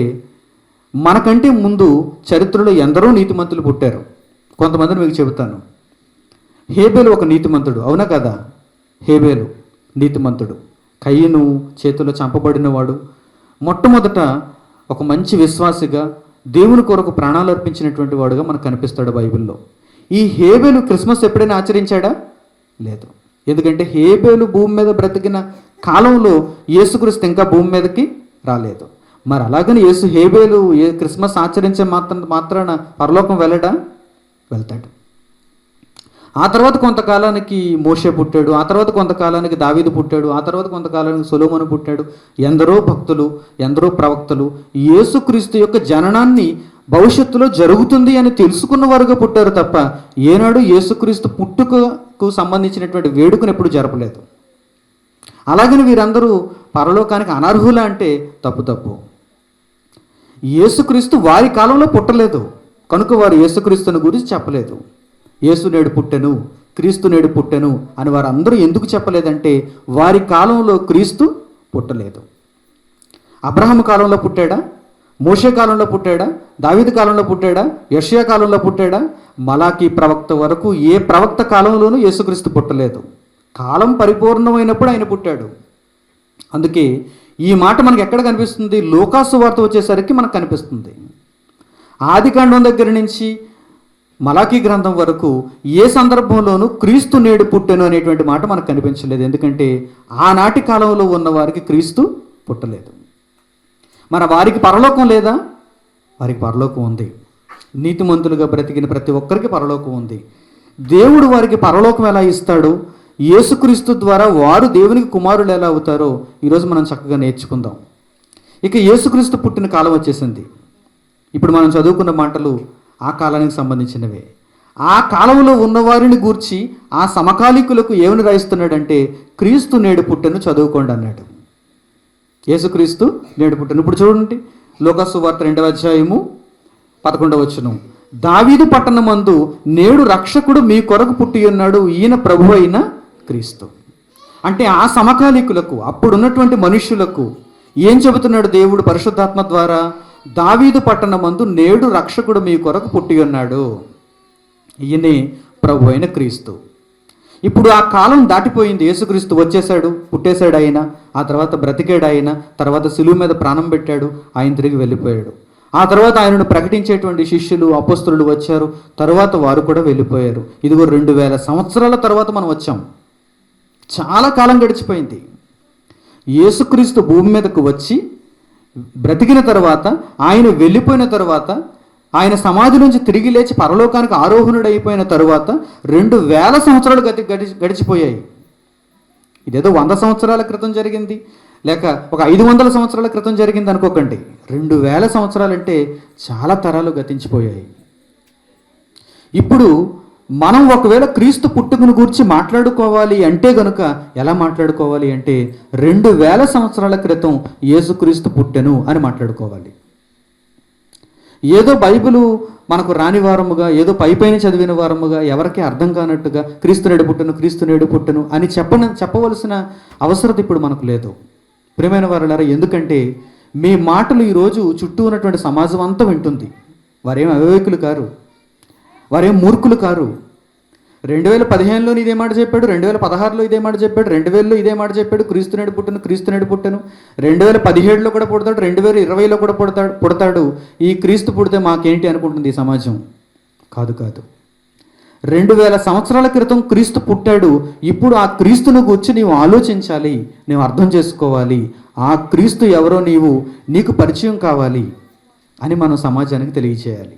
మనకంటే ముందు చరిత్రలో ఎందరో నీతిమంతులు పుట్టారు. కొంతమందిని మీకు చెబుతాను. హేబేలు ఒక నీతిమంతుడు, అవునా కదా? హేబేలు నీతిమంతుడు, కయ్యను చేతిలో చంపబడినవాడు. మొట్టమొదట ఒక మంచి విశ్వాసిగా దేవుని కొరకు ప్రాణాలు అర్పించినటువంటి వాడుగా మనకు కనిపిస్తాడు బైబిల్లో. ఈ హేబేలు క్రిస్మస్ ఎప్పుడైనా ఆచరించాడా? లేదు. ఎందుకంటే హేబేలు భూమి మీద బ్రతికిన కాలంలో యేసుక్రీస్తు ఇంకా భూమి మీదకి రాలేదు. మరి అలాగని హేబేలు క్రిస్మస్ ఆచరించే మాత్రాన పరలోకం వెళ్ళడా? వెళ్తాడు. ఆ తర్వాత కొంతకాలానికి మోషే పుట్టాడు, ఆ తర్వాత కొంతకాలానికి దావీదు పుట్టాడు, ఆ తర్వాత కొంతకాలానికి సొలొమోను పుట్టాడు. ఎందరో భక్తులు, ఎందరో ప్రవక్తలు యేసుక్రీస్తు యొక్క జననాన్ని భవిష్యత్తులో జరుగుతుంది అని తెలుసుకున్న వారుగా పుట్టారు తప్ప ఏనాడు యేసుక్రీస్తు పుట్టుకకు సంబంధించినటువంటి వేడుకను ఎప్పుడు జరపలేదు. అలాగని వీరందరూ పరలోకానికి అనర్హులా అంటే తప్పు. యేసుక్రీస్తు వారి కాలంలో పుట్టలేదు కనుక వారు యేసుక్రీస్తుని గురించి చెప్పలేదు. యేసు నేడు పుట్టెను, క్రీస్తు నేడు పుట్టెను అని వారు అందరూ ఎందుకు చెప్పలేదంటే వారి కాలంలో క్రీస్తు పుట్టలేదు. అబ్రహాము కాలంలో పుట్టాడా? మోషే కాలంలో పుట్టాడా? దావీదు కాలంలో పుట్టాడా? యెషయా కాలంలో పుట్టాడా? మలాకీ ప్రవక్త వరకు ఏ ప్రవక్త కాలంలోనూ యేసుక్రీస్తు పుట్టలేదు. కాలం పరిపూర్ణమైనప్పుడు ఆయన పుట్టాడు. అందుకే ఈ మాట మనకు ఎక్కడ కనిపిస్తుంది? లూకాసు వార్త వచ్చేసరికి మనకు కనిపిస్తుంది. ఆదికాండం దగ్గర నుంచి మలాకీ గ్రంథం వరకు ఏ సందర్భంలోనూ క్రీస్తు నేడు పుట్టెను అనేటువంటి మాట మనకు కనిపించలేదు. ఎందుకంటే ఆనాటి కాలంలో ఉన్న వారికి క్రీస్తు పుట్టలేదు. మన వారికి పరలోకం లేదా? వారికి పరలోకం ఉంది. నీతిమంతులుగా బ్రతికిన ప్రతి ఒక్కరికి పరలోకం ఉంది. దేవుడు వారికి పరలోకం ఎలా ఇస్తాడో, యేసుక్రీస్తు ద్వారా వారు దేవునికి కుమారులు ఎలా అవుతారో ఈరోజు మనం చక్కగా నేర్చుకుందాం. ఇక యేసుక్రీస్తు పుట్టిన కాలం వచ్చేసింది. ఇప్పుడు మనం చదువుకున్న మాటలు ఆ కాలానికి సంబంధించినవే. ఆ కాలంలో ఉన్నవారిని గూర్చి ఆ సమకాలీకులకు ఏమని రాయిస్తున్నాడంటే, క్రీస్తు నేడు పుట్టెను చదువుకోండి అన్నాడు. యేసుక్రీస్తు నేడు పుట్టెను. ఇప్పుడు చూడండి, లూకాసు వార్త 2వ అధ్యాయము 11వ వచనం. దావీదు పట్టణమందు నేడు రక్షకుడు మీ కొరకు పుట్టి ఉన్నాడు, ఈయన ప్రభు అయిన క్రీస్తు. అంటే ఆ సమకాలీకులకు, అప్పుడున్నటువంటి మనుష్యులకు ఏం చెబుతున్నాడు దేవుడు పరిశుద్ధాత్మ ద్వారా? దావీదు పట్టణమందు నేడు రక్షకుడు మీ కొరకు పుట్టి ఉన్నాడు, ఈయనే ప్రభు అయిన క్రీస్తు. ఇప్పుడు ఆ కాలం దాటిపోయింది. యేసుక్రీస్తు వచ్చేసాడు, పుట్టేశాడు ఆయన, ఆ తర్వాత బ్రతికాడు ఆయన, తర్వాత సిలువ మీద ప్రాణం పెట్టాడు, ఆయన తిరిగి వెళ్ళిపోయాడు. ఆ తర్వాత ఆయనను ప్రకటించేటువంటి శిష్యులు అపొస్తలులు వచ్చారు, తర్వాత వారు కూడా వెళ్ళిపోయారు. ఇదిగో 2000 సంవత్సరాల తర్వాత మనం వచ్చాం. చాలా కాలం గడిచిపోయింది. యేసుక్రీస్తు భూమి మీదకు వచ్చి బ్రతికిన తర్వాత, ఆయన వెళ్ళిపోయిన తర్వాత, ఆయన సమాధి నుంచి తిరిగి లేచి పరలోకానికి ఆరోహణుడు అయిపోయిన తరువాత 2000 సంవత్సరాలు గడిచిపోయాయి. ఇదేదో 100 సంవత్సరాల క్రితం జరిగింది, లేక ఒక 500 సంవత్సరాల క్రితం జరిగింది అనుకోకండి. 2000 సంవత్సరాలంటే చాలా తరాలు గతించిపోయాయి. ఇప్పుడు మనం ఒకవేళ క్రీస్తు పుట్టుకను గురించి మాట్లాడుకోవాలి అంటే గనుక ఎలా మాట్లాడుకోవాలి అంటే, 2000 సంవత్సరాల క్రితం యేసుక్రీస్తు పుట్టెను అని మాట్లాడుకోవాలి. ఏదో బైబిలు మనకు రాని వారముగా, ఏదో పైపైన చదివిన వారముగా, ఎవరికీ అర్థం కానట్టుగా క్రీస్తు నేడు పుట్టెను, క్రీస్తు నేడు పుట్టెను అని చెప్పవలసిన అవసరం ఇప్పుడు మనకు లేదు. ప్రియమైన వారులారా, ఎందుకంటే మీ మాటలు ఈరోజు చుట్టూ ఉన్నటువంటి సమాజం అంతా వింటుంది. వారేం అవివేకులు కారు, వారేం మూర్ఖులు కారు. 2015లో ఇదే మాట చెప్పాడు, 2016లో ఇదే మాట చెప్పాడు, 2000లో ఇదే మాట చెప్పాడు, క్రీస్తు నేడు పుట్టెను, క్రీస్తు నేడు పుట్టెను. 2017లో కూడా పుడతాడు, 2020లో కూడా పుడతాడు. ఈ క్రీస్తు పుడితే మాకేంటి అనుకుంటుంది ఈ సమాజం. కాదు కాదు, 2000 సంవత్సరాల క్రితం క్రీస్తు పుట్టాడు. ఇప్పుడు ఆ క్రీస్తును గురించి నీవు ఆలోచించాలి, నీవు అర్థం చేసుకోవాలి. ఆ క్రీస్తు ఎవరో నీకు పరిచయం కావాలి అని మనం సమాజానికి తెలియచేయాలి.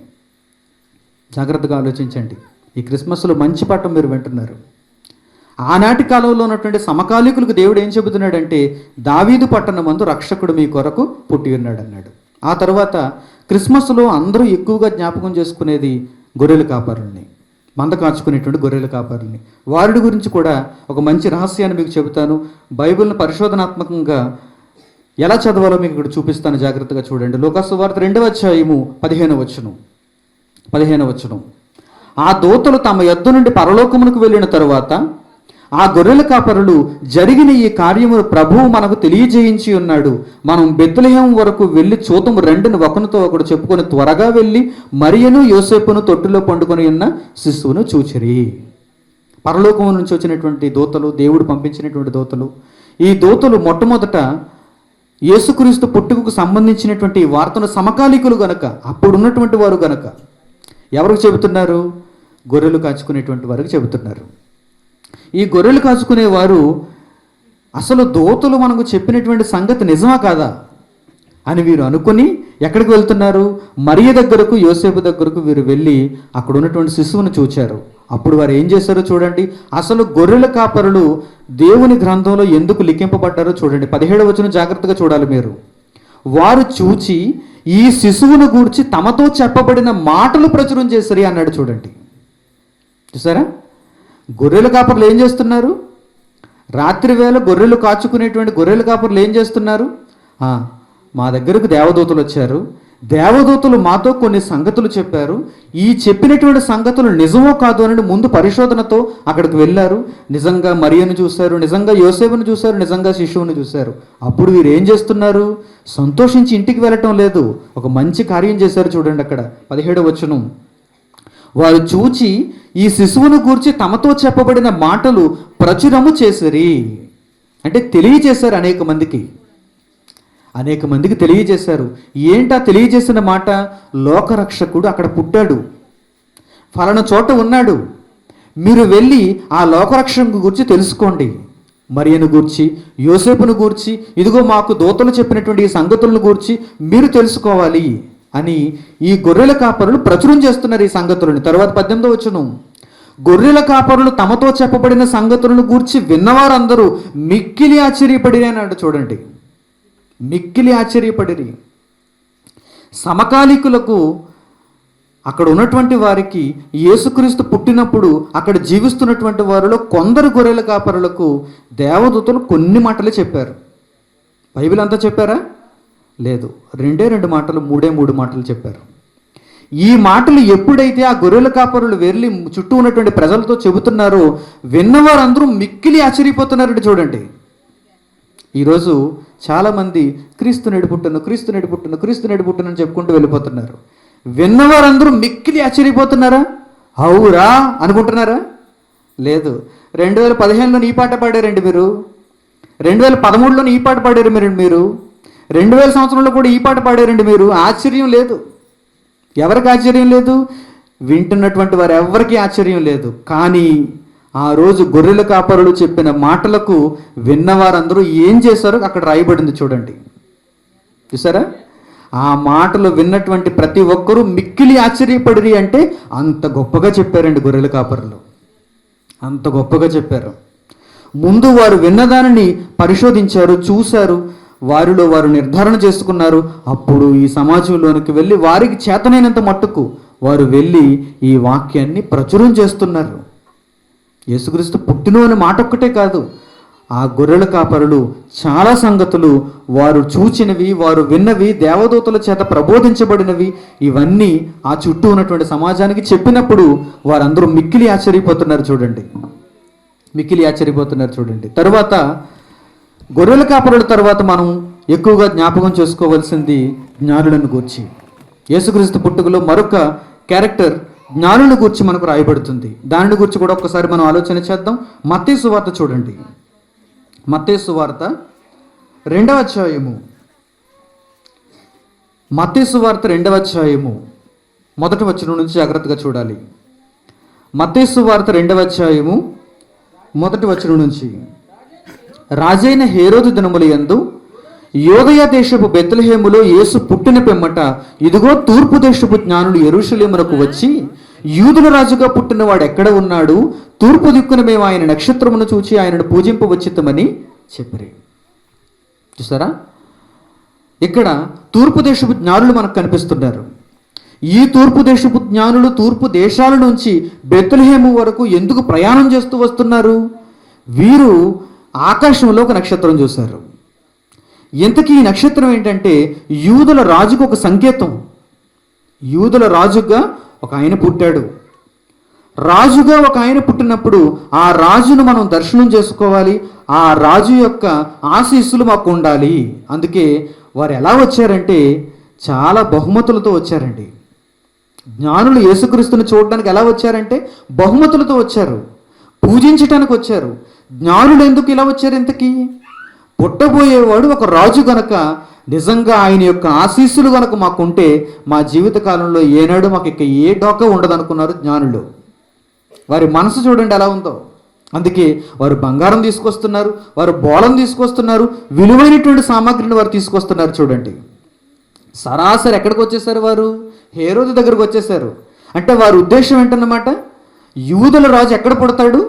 జాగ్రత్తగా ఆలోచించండి. ఈ క్రిస్మస్లో మంచి పాఠం మీరు వింటున్నారు. ఆనాటి కాలంలో ఉన్నటువంటి సమకాలీకులకు దేవుడు ఏం చెబుతున్నాడంటే, దావీదు పట్టణమందు రక్షకుడు మీ కొరకు పుట్టి ఉన్నాడు అన్నాడు. ఆ తర్వాత క్రిస్మస్లో అందరూ ఎక్కువగా జ్ఞాపకం చేసుకునేది గొర్రెల కాపరుల్ని, మంద కాచుకునేటువంటి గొర్రెల కాపరుల్ని. వారి గురించి కూడా ఒక మంచి రహస్యాన్ని మీకు చెబుతాను. బైబిల్ని పరిశోధనాత్మకంగా ఎలా చదవాలో మీకు ఇక్కడ చూపిస్తాను, జాగ్రత్తగా చూడండి. లూకాసు వార్త 2వ అధ్యాయము 15వ వచనం. ఆ దూతలు తమ యొద్ద నుండి పరలోకమునకు వెళ్ళిన తరువాత ఆ గొర్రెల కాపరులు, జరిగిన ఈ కార్యమును ప్రభువు మనకు తెలియజేయించి ఉన్నాడు, మనం బెత్లెహేం వరకు వెళ్ళి చూతము రెండుని ఒకరితో ఒకడు చెప్పుకొని త్వరగా వెళ్ళి మరియను యోసేపును తొట్టులో పండుకొని ఉన్న శిశువును చూచిరి. పరలోకము నుంచి వచ్చినటువంటి దూతలు, దేవుడు పంపించినటువంటి దూతలు. ఈ దూతలు మొట్టమొదట యేసుక్రీస్తు పుట్టుకకు సంబంధించినటువంటి వార్తను సమకాలీకులు గనక, అప్పుడున్నటువంటి వారు గనక ఎవరికి చెబుతున్నారు? గొర్రెలు కాచుకునేటువంటి వారికి చెబుతున్నారు. ఈ గొర్రెలు కాచుకునేవారు అసలు దూతలు మనకు చెప్పినటువంటి సంగతి నిజమా కాదా అని వీరు అనుకుని ఎక్కడికి వెళ్తున్నారు? మరియ దగ్గరకు, యోసేపు దగ్గరకు వీరు వెళ్ళి అక్కడ ఉన్నటువంటి శిశువును చూచారు. అప్పుడు వారు ఏం చేశారో చూడండి. అసలు గొర్రెల కాపరులు దేవుని గ్రంథంలో ఎందుకు లిఖింపబడ్డారో చూడండి. 17వ వచనం జాగ్రత్తగా చూడాలి మీరు. వారు చూచి ఈ శిశువును గూర్చి తమతో చెప్పబడిన మాటలు ప్రచురం చేశారు అన్నాడు. చూడండి, చూసారా? గొర్రెల కాపరులు ఏం చేస్తున్నారు? రాత్రి వేళ గొర్రెలు కాచుకునేటువంటి గొర్రెల కాపరులు ఏం చేస్తున్నారు? మా దగ్గరకు దేవదూతలు వచ్చారు, దేవదూతలు మాతో కొన్ని సంగతులు చెప్పారు, ఈ చెప్పినటువంటి సంగతులు నిజమో కాదు అని ముందు పరిశోధనతో అక్కడికి వెళ్ళారు. నిజంగా మరియను చూశారు, నిజంగా యోసేపును చూశారు, నిజంగా శిశువును చూశారు. అప్పుడు వీరు ఏం చేస్తున్నారు? సంతోషించి ఇంటికి వెళ్ళటం లేదు, ఒక మంచి కార్యం చేశారు. చూడండి అక్కడ 17వ వచనం. వారు చూచి ఈ శిశువును గూర్చి తమతో చెప్పబడిన మాటలు ప్రచురము చేసిరి. అంటే తెలియచేశారు అనేక మందికి. అనేక మందికి తెలియజేశారు. ఏంటా తెలియజేసిన మాట? లోకరక్షకుడు అక్కడ పుట్టాడు, ఫలానా చోట ఉన్నాడు, మీరు వెళ్ళి ఆ లోకరక్షకుని గురించి తెలుసుకోండి. మరియను గూర్చి, యోసేపును గూర్చి, ఇదిగో మాకు దూతలు చెప్పినటువంటి ఈ సంగతులను గూర్చి మీరు తెలుసుకోవాలి అని ఈ గొర్రెల కాపరులు ప్రచురం చేస్తున్నారు ఈ సంగతులను. తర్వాత 18వ వచనం, గొర్రెల కాపరులు తమతో చెప్పబడిన సంగతులను గూర్చి విన్నవారందరూ మిక్కిలి ఆశ్చర్యపడిరి అన్నాడు. చూడండి, మిక్కిలి ఆశ్చర్యపడిరి. సమకాలీకులకు, అక్కడ ఉన్నటువంటి వారికి యేసుక్రీస్తు పుట్టినప్పుడు అక్కడ జీవిస్తున్నటువంటి వారిలో కొందరు గొర్రెల కాపరులకు దేవదూతలు కొన్ని మాటలు చెప్పారు. బైబిల్ అంతా చెప్పారా? లేదు, 2 మాటలు, 3 మాటలు చెప్పారు. ఈ మాటలు ఎప్పుడైతే ఆ గొర్రెల కాపరులు వెళ్ళి చుట్టూ ఉన్నటువంటి ప్రజలతో చెబుతున్నారో విన్నవారందరూ మిక్కిలి ఆశ్చర్యపోతున్నారండి. చూడండి, ఈరోజు చాలామంది క్రీస్తు నడిపుట్టును అని చెప్పుకుంటూ వెళ్ళిపోతున్నారు. విన్నవారందరూ మిక్కిలి ఆశ్చర్యపోతున్నారా? అవురా అనుకుంటున్నారా? లేదు. 2015లో ఈ పాట పాడారండి మీరు, 2013లో ఈ పాట పాడారు మీరు, 2000 సంవత్సరంలో కూడా ఈ పాట పాడారండి మీరు. ఆశ్చర్యం లేదు. ఎవరికి ఆశ్చర్యం లేదు? వింటున్నటువంటి వారు ఎవరికి ఆశ్చర్యం లేదు. కానీ ఆ రోజు గొర్రెల కాపరులు చెప్పిన మాటలకు విన్నవారందరూ ఏం చేశారో అక్కడ రాయబడింది. చూడండి, చూసారా? ఆ మాటలు విన్నటువంటి ప్రతి ఒక్కరూ మిక్కిలి ఆశ్చర్యపడిరి అంటే అంత గొప్పగా చెప్పారండి గొర్రెల కాపరులు, అంత గొప్పగా చెప్పారు. ముందు వారు విన్నదానిని పరిశోధించారు, చూశారు, వారిలో వారు నిర్ధారణ చేసుకున్నారు. అప్పుడు ఈ సమాజంలోనికి వెళ్ళి వారికి చేతనైనంత మట్టుకు వారు వెళ్ళి ఈ వాక్యాన్ని ప్రచురం చేస్తున్నారు. యేసుక్రీస్తు పుట్టిను అనే మాట ఒక్కటే కాదు, ఆ గొర్రెల కాపరులు చాలా సంగతులు వారు చూచినవి, వారు విన్నవి, దేవదూతల చేత ప్రబోధించబడినవి, ఇవన్నీ ఆ చుట్టూ ఉన్నటువంటి సమాజానికి చెప్పినప్పుడు వారందరూ మిక్కిలి ఆశ్చర్యపోతున్నారు. చూడండి, మిక్కిలి ఆశ్చర్యపోతున్నారు. చూడండి, తరువాత గొర్రెల కాపరుల తర్వాత మనం ఎక్కువగా జ్ఞాపకం చేసుకోవాల్సింది జ్ఞానులను గూర్చి. యేసుక్రీస్తు పుట్టుకలో మరొక క్యారెక్టర్ జ్ఞానులను గూర్చి మనకు రాయబడుతుంది. దానిని గురించి కూడా ఒక్కసారి మనం ఆలోచన చేద్దాం. మత్తయి సువార్త చూడండి, మత్తయి సువార్త 2వ అధ్యాయము, మత్తయి సువార్త 2వ అధ్యాయము 1వ వచనం నుంచి జాగ్రత్తగా చూడాలి. మత్తయి సువార్త 2వ అధ్యాయము 1వ వచనం నుంచి, రాజైన హేరోదు దినముల యందు యోదయ దేశపు బెత్లెహేములో యేసు పుట్టిన పిమ్మట ఇదిగో తూర్పు దేశపు జ్ఞానులు యెరూషలేమునకు వచ్చి, యూదుల రాజుగా పుట్టిన వాడు ఎక్కడ ఉన్నాడు? తూర్పు దిక్కున మేము ఆయన నక్షత్రమును చూచి ఆయనను పూజింపవచ్చితమని చెప్పిరి. చూసారా, ఇక్కడ తూర్పు దేశపు జ్ఞానులు మనకు కనిపిస్తున్నారు. ఈ తూర్పు దేశపు జ్ఞానులు తూర్పు దేశాల నుంచి బెత్లెహేము వరకు ఎందుకు ప్రయాణం చేస్తూ వస్తున్నారు? వీరు ఆకాశంలో ఒక నక్షత్రం చూశారు. ఇంతకీ ఈ నక్షత్రం ఏంటంటే యూదుల రాజుకు ఒక సంకేతం. యూదుల రాజుగా ఒక ఆయన పుట్టాడు. రాజుగా ఒక ఆయన పుట్టినప్పుడు ఆ రాజును మనం దర్శనం చేసుకోవాలి, ఆ రాజు యొక్క ఆశీస్సులు మాకు ఉండాలి. అందుకే వారు ఎలా వచ్చారంటే చాలా బహుమతులతో వచ్చారండి. జ్ఞానులు యేసుక్రీస్తుని చూడడానికి ఎలా వచ్చారంటే బహుమతులతో వచ్చారు, పూజించటానికి వచ్చారు. జ్ఞానులు ఎందుకు ఇలా వచ్చారు? ఇంతకీ పుట్టబోయేవాడు ఒక రాజు గనక, నిజంగా ఆయన యొక్క ఆశీస్సులు గనక మాకుంటే మా జీవిత కాలంలో ఏనాడు మాకు ఇక ఏ డోకా ఉండదు అనుకున్నారు జ్ఞానులు. వారి మనసు చూడండి ఎలా ఉందో. అందుకే వారు బంగారం తీసుకొస్తున్నారు, వారు బోళం తీసుకొస్తున్నారు, విలువైనటువంటి సామాగ్రిని వారు తీసుకొస్తున్నారు. చూడండి, సరాసరి ఎక్కడికి వచ్చేసారు? వారు హేరోదు దగ్గరకు వచ్చేసారు. అంటే వారి ఉద్దేశం ఏంటన్నమాట, యూదుల రాజు ఎక్కడ పుడతాడు?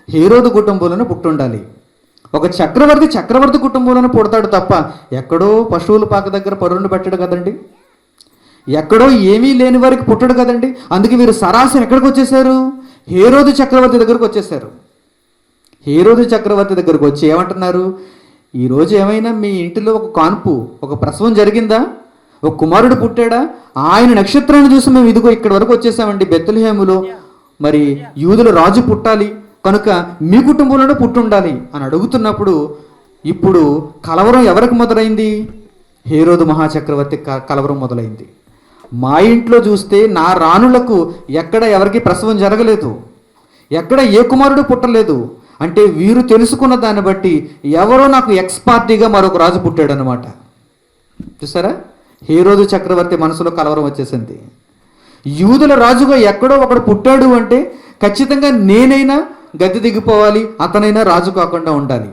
హేరోదు కుటుంబంలోనే పుట్టుండాలి. ఒక చక్రవర్తి కుటుంబంలోనే పుడతాడు తప్ప ఎక్కడో పశువుల పాక దగ్గర పరుండు పెట్టడు కదండి, ఎక్కడో ఏమీ లేని వారికి పుట్టడు కదండి. అందుకే వీరు సరాసరి ఎక్కడికి వచ్చేసారు? హేరోదు చక్రవర్తి దగ్గరకు వచ్చేసారు. హేరోదు చక్రవర్తి దగ్గరకు వచ్చి ఏమంటున్నారు? ఈరోజు ఏమైనా మీ ఇంటిలో ఒక కాన్పు, ఒక ప్రసవం జరిగిందా? ఒక కుమారుడు పుట్టాడా? ఆయన నక్షత్రాన్ని చూసి మేము ఇదిగో ఇక్కడి వరకు వచ్చేసామండి బెత్లెహేములో, మరి యూదుల రాజు పుట్టాలి కనుక మీ కుటుంబంలోనే పుట్టుండాలి అని అడుగుతున్నప్పుడు ఇప్పుడు కలవరం ఎవరికి మొదలైంది? హేరోదు మహాచక్రవర్తి కలవరం మొదలైంది. మా ఇంట్లో చూస్తే నా రాణులకు ఎక్కడ ఎవరికి ప్రసవం జరగలేదు, ఎక్కడ ఏ కుమారుడు పుట్టలేదు. అంటే వీరు తెలుసుకున్న దాన్ని బట్టి ఎవరో నాకు ఎక్స్ పార్టీగా మరొక రాజు పుట్టాడు అనమాట. చూసారా, హేరోదు చక్రవర్తి మనసులో కలవరం వచ్చేసింది. యూదుల రాజుగా ఎక్కడో ఒకడు పుట్టాడు అంటే ఖచ్చితంగా నేనైనా గద్దె దిగిపోవాలి, అతనైనా రాజు కాకుండా ఉండాలి.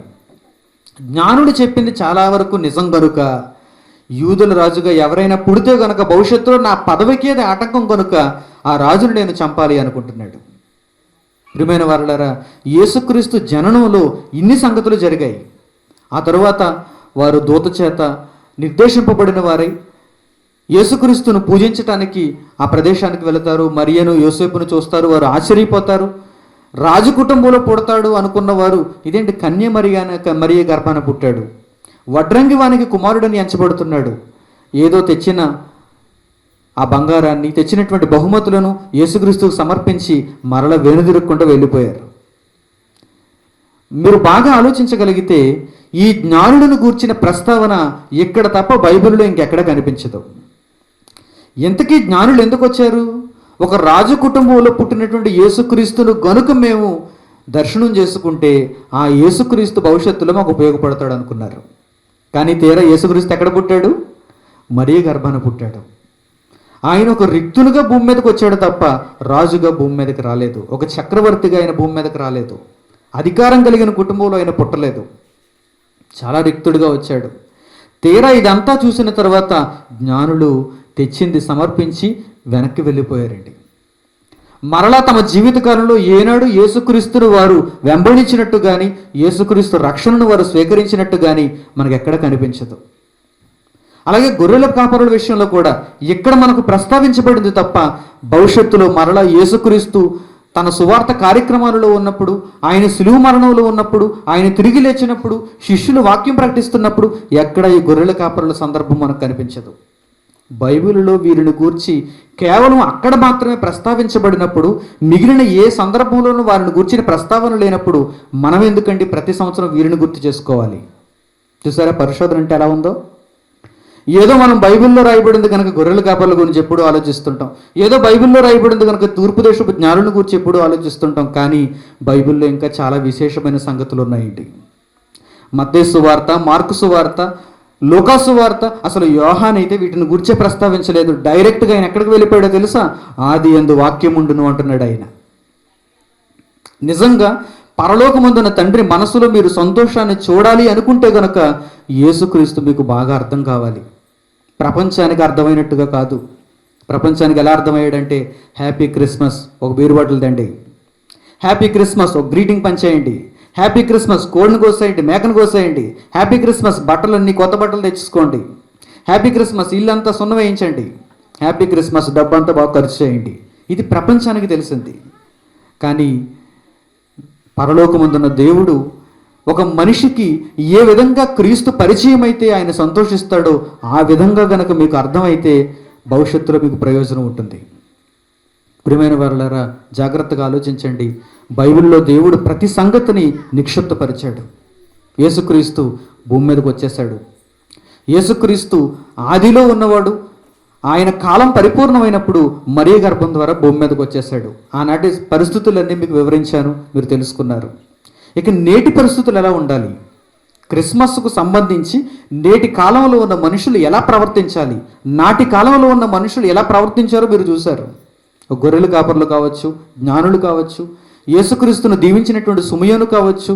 జ్ఞానుడు చెప్పింది చాలా వరకు నిజం కనుక యూదుల రాజుగా ఎవరైనా పుడితే గనుక భవిష్యత్తులో నా పదవికి అది ఆటంకం కనుక ఆ రాజును నేను చంపాలి అనుకుంటున్నాడు. ప్రియమైన వారలారా, యేసుక్రీస్తు జననంలో ఇన్ని సంగతులు జరిగాయి. ఆ తరువాత వారు దూత చేత నిర్దేశింపబడిన వారై యేసుక్రీస్తును పూజించటానికి ఆ ప్రదేశానికి వెళతారు. మరియను యోసేపును చూస్తారు, వారు ఆశ్చర్యపోతారు. రాజు కుటుంబంలో పుడతాడు అనుకున్న వారు ఇదేంటి కన్య మరియ గర్భాన పుట్టాడు, వడ్రంగి వానికి కుమారుడని ఎంచబడుతున్నాడు. ఏదో తెచ్చిన ఆ బంగారాన్ని, తెచ్చినటువంటి బహుమతులను యేసుక్రీస్తుకు సమర్పించి మరల వెనుదిరుక్కుంటూ వెళ్ళిపోయారు. మీరు బాగా ఆలోచించగలిగితే ఈ జ్ఞానులను గూర్చిన ప్రస్తావన ఇక్కడ తప్ప బైబిల్లో ఇంకెక్కడ కనిపించదు. ఎంతకీ జ్ఞానులు ఎందుకు వచ్చారు? ఒక రాజు కుటుంబంలో పుట్టినటువంటి యేసుక్రీస్తును గనుక మేము దర్శనం చేసుకుంటే ఆ యేసుక్రీస్తు భవిష్యత్తులో మాకు ఉపయోగపడతాడు అనుకున్నారు. కానీ తీరా యేసుక్రీస్తు ఎక్కడ పుట్టాడు? మరియ గర్భాన పుట్టాడు. ఆయన ఒక రిక్తులుగా భూమి మీదకి వచ్చాడు తప్ప రాజుగా భూమి మీదకి రాలేదు. ఒక చక్రవర్తిగా ఆయన భూమి మీదకి రాలేదు. అధికారం కలిగిన కుటుంబంలో ఆయన పుట్టలేదు. చాలా రిక్తుడిగా వచ్చాడు. తీరా ఇదంతా చూసిన తర్వాత జ్ఞానులు తెచ్చింది సమర్పించి వెనక్కి వెళ్ళిపోయారండి. మరలా తమ జీవితకాలంలో ఏనాడు యేసుక్రీస్తును వారు వెంబడించినట్టు కానీ యేసుక్రీస్తు రక్షణను వారు స్వీకరించినట్టు కానీ మనకు ఎక్కడ కనిపించదు. అలాగే గొర్రెల కాపరుల విషయంలో కూడా ఇక్కడ మనకు ప్రస్తావించబడింది తప్ప భవిష్యత్తులో మరలా యేసుక్రీస్తు తన సువార్త కార్యక్రమాలలో ఉన్నప్పుడు, ఆయన శిలువ మరణంలో ఉన్నప్పుడు, ఆయన తిరిగి లేచినప్పుడు, శిష్యులు వాక్యం ప్రకటిస్తున్నప్పుడు ఎక్కడ ఈ గొర్రెల కాపరుల సందర్భం మనకు కనిపించదు. బైబిలులో వీరిని గూర్చి కేవలం అక్కడ మాత్రమే ప్రస్తావించబడినప్పుడు మిగిలిన ఏ సందర్భంలోనూ వారిని గూర్చిన ప్రస్తావన లేనప్పుడు మనం ఎందుకండి ప్రతి సంవత్సరం వీరిని గుర్తు చేసుకోవాలి? చూసారా పరిశోధన అంటే ఎలా ఉందో. ఏదో మనం బైబిల్లో రాయబడింది కనుక గొర్రెల కాపర్ల గురించి ఎప్పుడూ ఆలోచిస్తుంటాం, ఏదో బైబిల్లో రాయబడింది కనుక తూర్పు దేశపు జ్ఞానుల గురించి ఎప్పుడూ ఆలోచిస్తుంటాం. కానీ బైబిల్లో ఇంకా చాలా విశేషమైన సంగతులు ఉన్నాయండి. మత్తయి సువార్త, మార్కు సువార్త, లూకా సువార్త, అసలు యోహాను అయితే వీటిని గురించే ప్రస్తావించలేదు. డైరెక్ట్గా ఆయన ఎక్కడికి వెళ్ళిపోయాడో తెలుసా? ఆది యందు వాక్యముండును అంటున్నాడు ఆయన. నిజంగా పరలోకమందున తండ్రి మనసులో మీరు సంతోషాన్ని చూడాలి అనుకుంటే గనక యేసుక్రీస్తు మీకు బాగా అర్థం కావాలి. ప్రపంచానికి అర్థమైనట్టుగా కాదు. ప్రపంచానికి ఎలా అర్థమయ్యాడంటే హ్యాపీ క్రిస్మస్ ఒక బీరు బాటిల్ దండి, హ్యాపీ క్రిస్మస్ ఒక గ్రీటింగ్ పంచేయండి, హ్యాపీ క్రిస్మస్ కోడిని కోసేయండి, మేకను కోసేయండి, హ్యాపీ క్రిస్మస్ బట్టలన్నీ కొత్త బట్టలు తెచ్చుకోండి, హ్యాపీ క్రిస్మస్ ఇల్లంతా సున్న వేయించండి, హ్యాపీ క్రిస్మస్ డబ్బంతా బాగా ఖర్చు చేయండి. ఇది ప్రపంచానికి తెలిసింది. కానీ పరలోకమందున్న దేవుడు ఒక మనిషికి ఏ విధంగా క్రీస్తు పరిచయం అయితే ఆయన సంతోషిస్తాడో ఆ విధంగా గనక మీకు అర్థమైతే భవిష్యత్తులో మీకు ప్రయోజనం ఉంటుంది. ప్రియమైన వారలారా, జాగ్రత్తగా ఆలోచించండి. బైబిల్లో దేవుడు ప్రతి సంగతిని నిక్షిప్తపరిచాడు. యేసుక్రీస్తు భూమి మీదకి వచ్చేసాడు. యేసుక్రీస్తు ఆదిలో ఉన్నవాడు. ఆయన కాలం పరిపూర్ణమైనప్పుడు మరియ గర్భం ద్వారా భూమి మీదకి వచ్చేసాడు. ఆనాటి పరిస్థితులన్నీ మీకు వివరించాను, మీరు తెలుసుకున్నారు. ఇక నేటి పరిస్థితులు ఎలా ఉండాలి, క్రిస్మస్కు సంబంధించి నేటి కాలంలో ఉన్న మనుషులు ఎలా ప్రవర్తించాలి, నాటి కాలంలో ఉన్న మనుషులు ఎలా ప్రవర్తించారో మీరు చూశారు. గొర్రెలు కాపర్లు కావచ్చు, జ్ఞానులు కావచ్చు, యేసుక్రీస్తును దీవించినటువంటి సుమయోను కావచ్చు,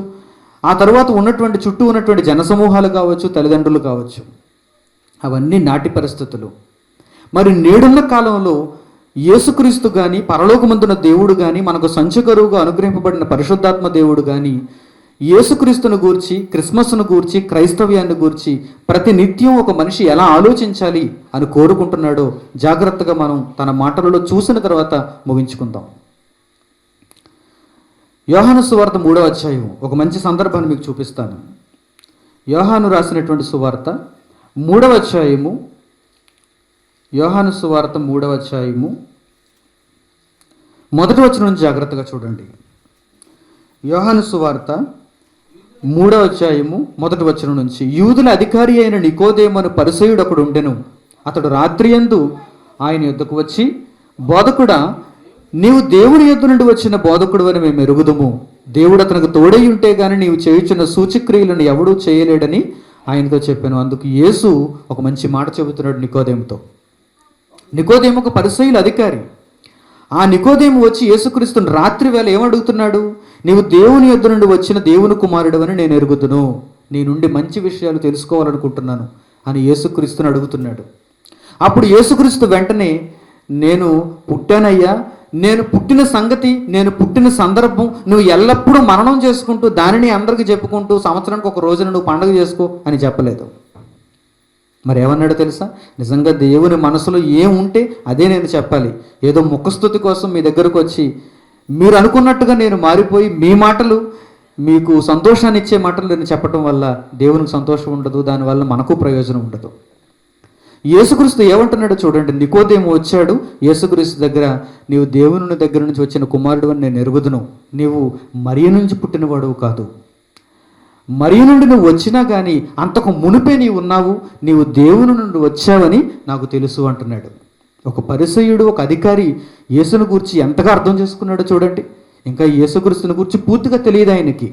ఆ తర్వాత ఉన్నటువంటి చుట్టూ ఉన్నటువంటి జనసమూహాలు కావచ్చు, తల్లిదండ్రులు కావచ్చు, అవన్నీ నాటి పరిస్థితులు. మరి నేడున్న కాలంలో యేసుక్రీస్తు కానీ, పరలోకమందున దేవుడు కానీ, మనకు సంచకరువుగా అనుగ్రహింపబడిన పరిశుద్ధాత్మ దేవుడు కానీ యేసుక్రీస్తును గూర్చి, క్రిస్మస్ను గూర్చి, క్రైస్తవ్యాన్ని గూర్చి ప్రతి నిత్యం ఒక మనిషి ఎలా ఆలోచించాలి అని కోరుకుంటున్నాడో జాగ్రత్తగా మనం తన మాటలలో చూసిన తర్వాత ముగించుకుందాం. యోహాను సువార్త 3వ అధ్యాయం ఒక మంచి సందర్భాన్ని మీకు చూపిస్తాను. యోహాను రాసినటువంటి సువార్త 3వ అధ్యాయము, యోహాను సువార్త 3వ అధ్యాయము 1వ వచనం నుంచి జాగ్రత్తగా చూడండి. యోహాను సువార్త 3వ అధ్యాయము 1వ వచనం నుంచి. యూదుల అధికారి అయిన నికోదేము అను పరిసయ్యుడు ఒకడు ఉండెను. అతడు రాత్రియందు ఆయన యొద్దకు వచ్చి, బోధకుడా, నీవు దేవుని యొద్ద నుండి వచ్చిన బోధకుడు అని మేము ఎరుగుదుము. దేవుడు అతనికి తోడై ఉంటే గాని నీవు చేయుచున్న సూచక్రియలను ఎవడూ చేయలేడని ఆయనతో చెప్పాను. అందుకు యేసు ఒక మంచి మాట చెబుతున్నాడు నికోదేముతో. నికోదేము ఒక పరిసయ్యుల అధికారి. ఆ నికోదేము వచ్చి యేసుక్రీస్తుని రాత్రి వేళ ఏమడుగుతున్నాడు? నీవు దేవుని యొద్ద నుండి వచ్చిన దేవుని కుమారుడు అని నేను ఎరుగుదును, నీ నుండి మంచి విషయాలు తెలుసుకోవాలనుకుంటున్నాను అని యేసుక్రీస్తుని అడుగుతున్నాడు. అప్పుడు యేసుక్రీస్తు వెంటనే, నేను పుట్టానయ్యా, నేను పుట్టిన సంగతి, నేను పుట్టిన సందర్భం నువ్వు ఎల్లప్పుడూ మననం చేసుకుంటూ దానిని అందరికీ చెప్పుకుంటూ సంవత్సరానికి ఒక రోజున నువ్వు పండుగ చేసుకో అని చెప్పలేదు. మరి ఏమన్నాడో తెలుసా? నిజంగా దేవుని మనసులో ఏముంటే అదే నేను చెప్పాలి. ఏదో ముఖస్తుతి కోసం మీ దగ్గరకు వచ్చి మీరు అనుకున్నట్టుగా నేను మారిపోయి మీ మాటలు, మీకు సంతోషాన్ని ఇచ్చే మాటలు నేను చెప్పడం వల్ల దేవునికి సంతోషం ఉండదు, దానివల్ల మనకు ప్రయోజనం ఉండదు. యేసుక్రీస్తు ఏమంటున్నాడో చూడండి. నికోదేము వచ్చాడు యేసుక్రీస్తు దగ్గర, నీవు దేవుని దగ్గర నుంచి వచ్చిన కుమారుడు అని నేను ఎరుగుదును, నీవు మరియ నుంచి పుట్టినవాడువు కాదు, మరియ నుండి నువ్వు వచ్చినా కానీ అంతకు మునిపే నీవు ఉన్నావు, నీవు దేవుని నుండి వచ్చావని నాకు తెలుసు అంటున్నాడు. ఒక పరిసయ్యుడు, ఒక అధికారి యేసును గురించి ఎంతగా అర్థం చేసుకున్నాడో చూడండి. ఇంకా యేసుక్రీస్తుని గురించి పూర్తిగా తెలియదు ఆయనకి,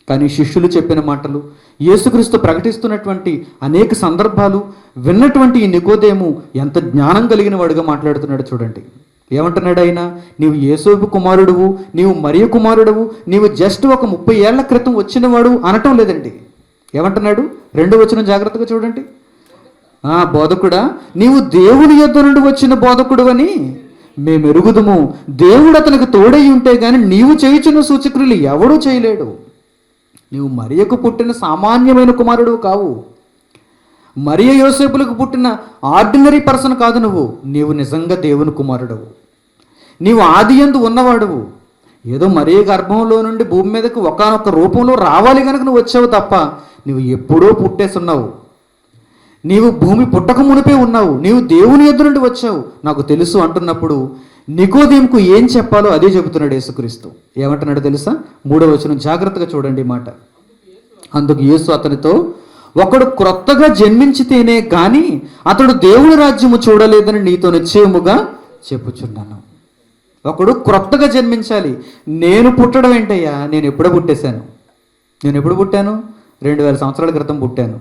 కానీ శిష్యులు చెప్పిన మాటలు, యేసుక్రీస్తు ప్రకటిస్తున్నటువంటి అనేక సందర్భాలు విన్నటువంటి ఈ నికోదేము ఎంత జ్ఞానం కలిగిన వాడుగా మాట్లాడుతున్నాడు చూడండి. ఏమంటున్నాడు ఆయన? నీవు యేసోబు కుమారుడువు, నీవు మరియ కుమారుడువు, నీవు జస్ట్ ఒక 30 ఏళ్ల క్రితం వచ్చినవాడు అనటం లేదండి. ఏమంటున్నాడు? 2వ వచనం జాగ్రత్తగా చూడండి. బోధకుడా, నీవు దేవుని యొద్ద నుండి వచ్చిన బోధకుడు అని మేము ఎరుగుదుము, దేవుడు అతనికి తోడై ఉంటే గాని నీవు చేయుచున్న సూచక్రియలు ఎవడూ చేయలేడు. నీవు మరియకు పుట్టిన సామాన్యమైన కుమారుడు కావు, మరియ యోసేపులకు పుట్టిన ఆర్డినరీ పర్సన్ కాదు. నీవు నిజంగా దేవుని కుమారుడవు, నీవు ఆది యందు ఉన్నవాడువు. ఏదో మరియ గర్భంలో నుండి భూమి మీదకి ఒకానొక రూపంలో రావాలి కనుక నువ్వు వచ్చావు తప్ప నువ్వు ఎప్పుడో పుట్టేస్తున్నావు. నీవు భూమి పుట్టక మునిపే ఉన్నావు, నీవు దేవుని యొద్ద నుండి వచ్చావు నాకు తెలుసు అంటున్నప్పుడు నికోదేముకు ఏం చెప్పాలో అదే చెబుతున్నాడు యేసుక్రీస్తు. ఏమంటున్నాడు తెలుసా? 3వ వచనం జాగ్రత్తగా చూడండి మాట. అందుకు యేసు అతనితో, ఒకడు క్రొత్తగా జన్మించితేనే గాని అతడు దేవుని రాజ్యము చూడలేదని నీతో నిశ్చయముగా చెప్పుచున్నాను. ఒకడు క్రొత్తగా జన్మించాలి. నేను పుట్టడం ఏంటయ్యా? నేను ఎప్పుడో పుట్టేశాను. నేను ఎప్పుడు పుట్టాను? 2000 సంవత్సరాల క్రితం పుట్టాను.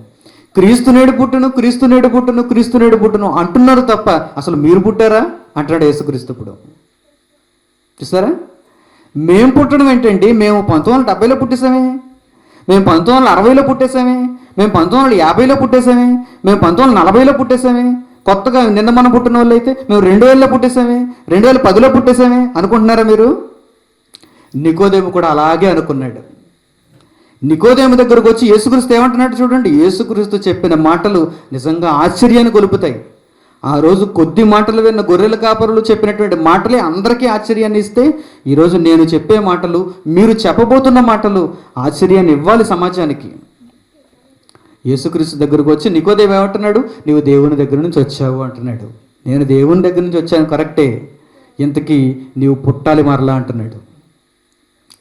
క్రీస్తు నేడు పుట్టును, క్రీస్తు నేడు పుట్టును, క్రీస్తు నేడు పుట్టును అంటున్నారు తప్ప అసలు మీరు పుట్టారా అంటున్నాడు యేసుక్రీస్తు. ఇప్పుడు చూసారా? మేము పుట్టడం ఏంటండి? మేము 1970లో పుట్టేసామే, మేము 1960లో పుట్టేసామే, మేము 1950లో పుట్టేసామే, మేము 1940లో పుట్టేసామే. కొత్తగా నిన్న మనం పుట్టిన వాళ్ళు అయితే మేము 2000లో పుట్టేసామే, 2010లో పుట్టేసామే అనుకుంటున్నారా మీరు? నికోదేము కూడా అలాగే అనుకున్నాడు. నికోదేము దగ్గరకు వచ్చి యేసుక్రీస్తు ఏమంటున్నాడు చూడండి. యేసుక్రీస్తు చెప్పిన మాటలు నిజంగా ఆశ్చర్యాన్ని గొలుపుతాయి. ఆ రోజు కొద్ది మాటలు విన్న గొర్రెల కాపరులు చెప్పినటువంటి మాటలే అందరికీ ఆశ్చర్యాన్ని ఇస్తే, ఈరోజు నేను చెప్పే మాటలు, మీరు చెప్పబోతున్న మాటలు ఆశ్చర్యాన్ని ఇవ్వాలి సమాజానికి. యేసుక్రీస్తు దగ్గరకు వచ్చి నికోదేము ఏమంటున్నాడు? నీవు దేవుని దగ్గర నుంచి వచ్చావు అంటున్నాడు. నేను దేవుని దగ్గర నుంచి వచ్చాను కరెక్టే, ఇంతకీ నీవు పుట్టాలి మరలా అంటున్నాడు.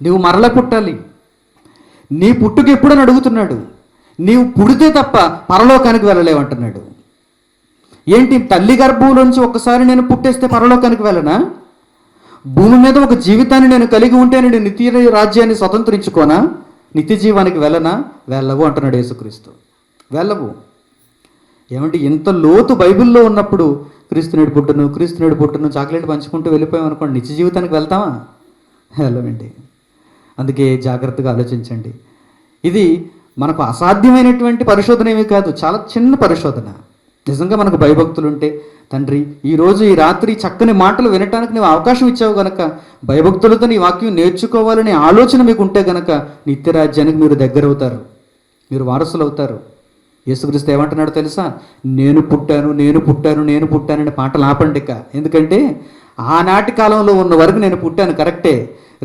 నీవు మరలా పుట్టాలి. నీ పుట్టుక ఎప్పుడని అడుగుతున్నాడు. నీవు పుడితే తప్ప పరలోకానికి వెళ్ళలేవంటున్నాడు. ఏంటి, తల్లి గర్భంలోంచి ఒక్కసారి నేను పుట్టేస్తే పరలోకానికి వెళ్ళనా? భూమి మీద ఒక జీవితాన్ని నేను కలిగి ఉంటే నేను నిత్య రాజ్యాన్ని స్వతంత్రించుకోనా? నిత్య జీవానికి వెళ్ళనా? వెళ్ళవు అంటున్నాడు యేసుక్రీస్తు. వెళ్ళవు. ఏమంటే ఇంత లోతు బైబిల్లో ఉన్నప్పుడు క్రీస్తునేడు పుట్టును, క్రీస్తునేడు పుట్టును చాక్లెట్ పంచుకుంటూ వెళ్ళిపోయాం అనుకోండి, నిత్య జీవితానికి వెళ్తామా? వెళ్ళమండి. అందుకే జాగ్రత్తగా ఆలోచించండి. ఇది మనకు అసాధ్యమైనటువంటి పరిశోధన ఏమీ కాదు, చాలా చిన్న పరిశోధన. నిజంగా మనకు భయభక్తులు ఉంటే, తండ్రి ఈరోజు ఈ రాత్రి చక్కని మాటలు వినటానికి నువ్వు అవకాశం ఇచ్చావు గనక, భయభక్తులతో నీ వాక్యం నేర్చుకోవాలనే ఆలోచన మీకు ఉంటే గనక నిత్య రాజ్యానికి మీరు దగ్గర అవుతారు, మీరు వారసులు అవుతారు. యేసుక్రీస్తు ఏమంటున్నాడో తెలుసా? నేను పుట్టాను, నేను పుట్టాను, నేను పుట్టానని పాటలు ఆపండి. ఎందుకంటే ఆనాటి కాలంలో ఉన్న వరకు నేను పుట్టాను కరెక్టే,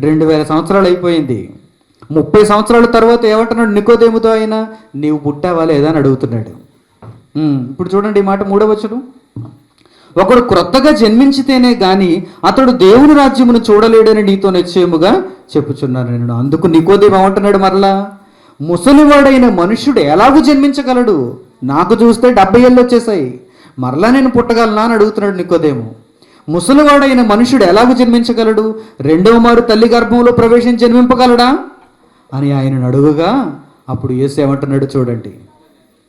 2000 సంవత్సరాలు అయిపోయింది. 30 సంవత్సరాల తర్వాత ఏమంటున్నాడు నికోదేముతో? అయినా నీవు పుట్టావా లేదా అని అడుగుతున్నాడు. ఇప్పుడు చూడండి ఈ మాట 3వ వచనం. ఒకడు క్రొత్తగా జన్మించితేనే గాని అతడు దేవుని రాజ్యమును చూడలేడని నీతో నిశ్చయముగా చెప్పుచున్నాను నేను. అందుకు నికోదేము ఏమంటున్నాడు మరలా, ముసలివాడైన మనుష్యుడు ఎలాగూ జన్మించగలడు? నాకు చూస్తే 70 ఏళ్ళు వచ్చేసాయి, మరలా నేను పుట్టగలనా అని అడుగుతున్నాడు నికోదేము. ముసలివాడైన మనుష్యుడు ఎలాగూ జన్మించగలడు? 2వ మారు తల్లి గర్భంలో ప్రవేశించి జన్మింపగలడా అని ఆయనను అడుగుగా, అప్పుడు యేసు ఏమంటున్నాడు చూడండి.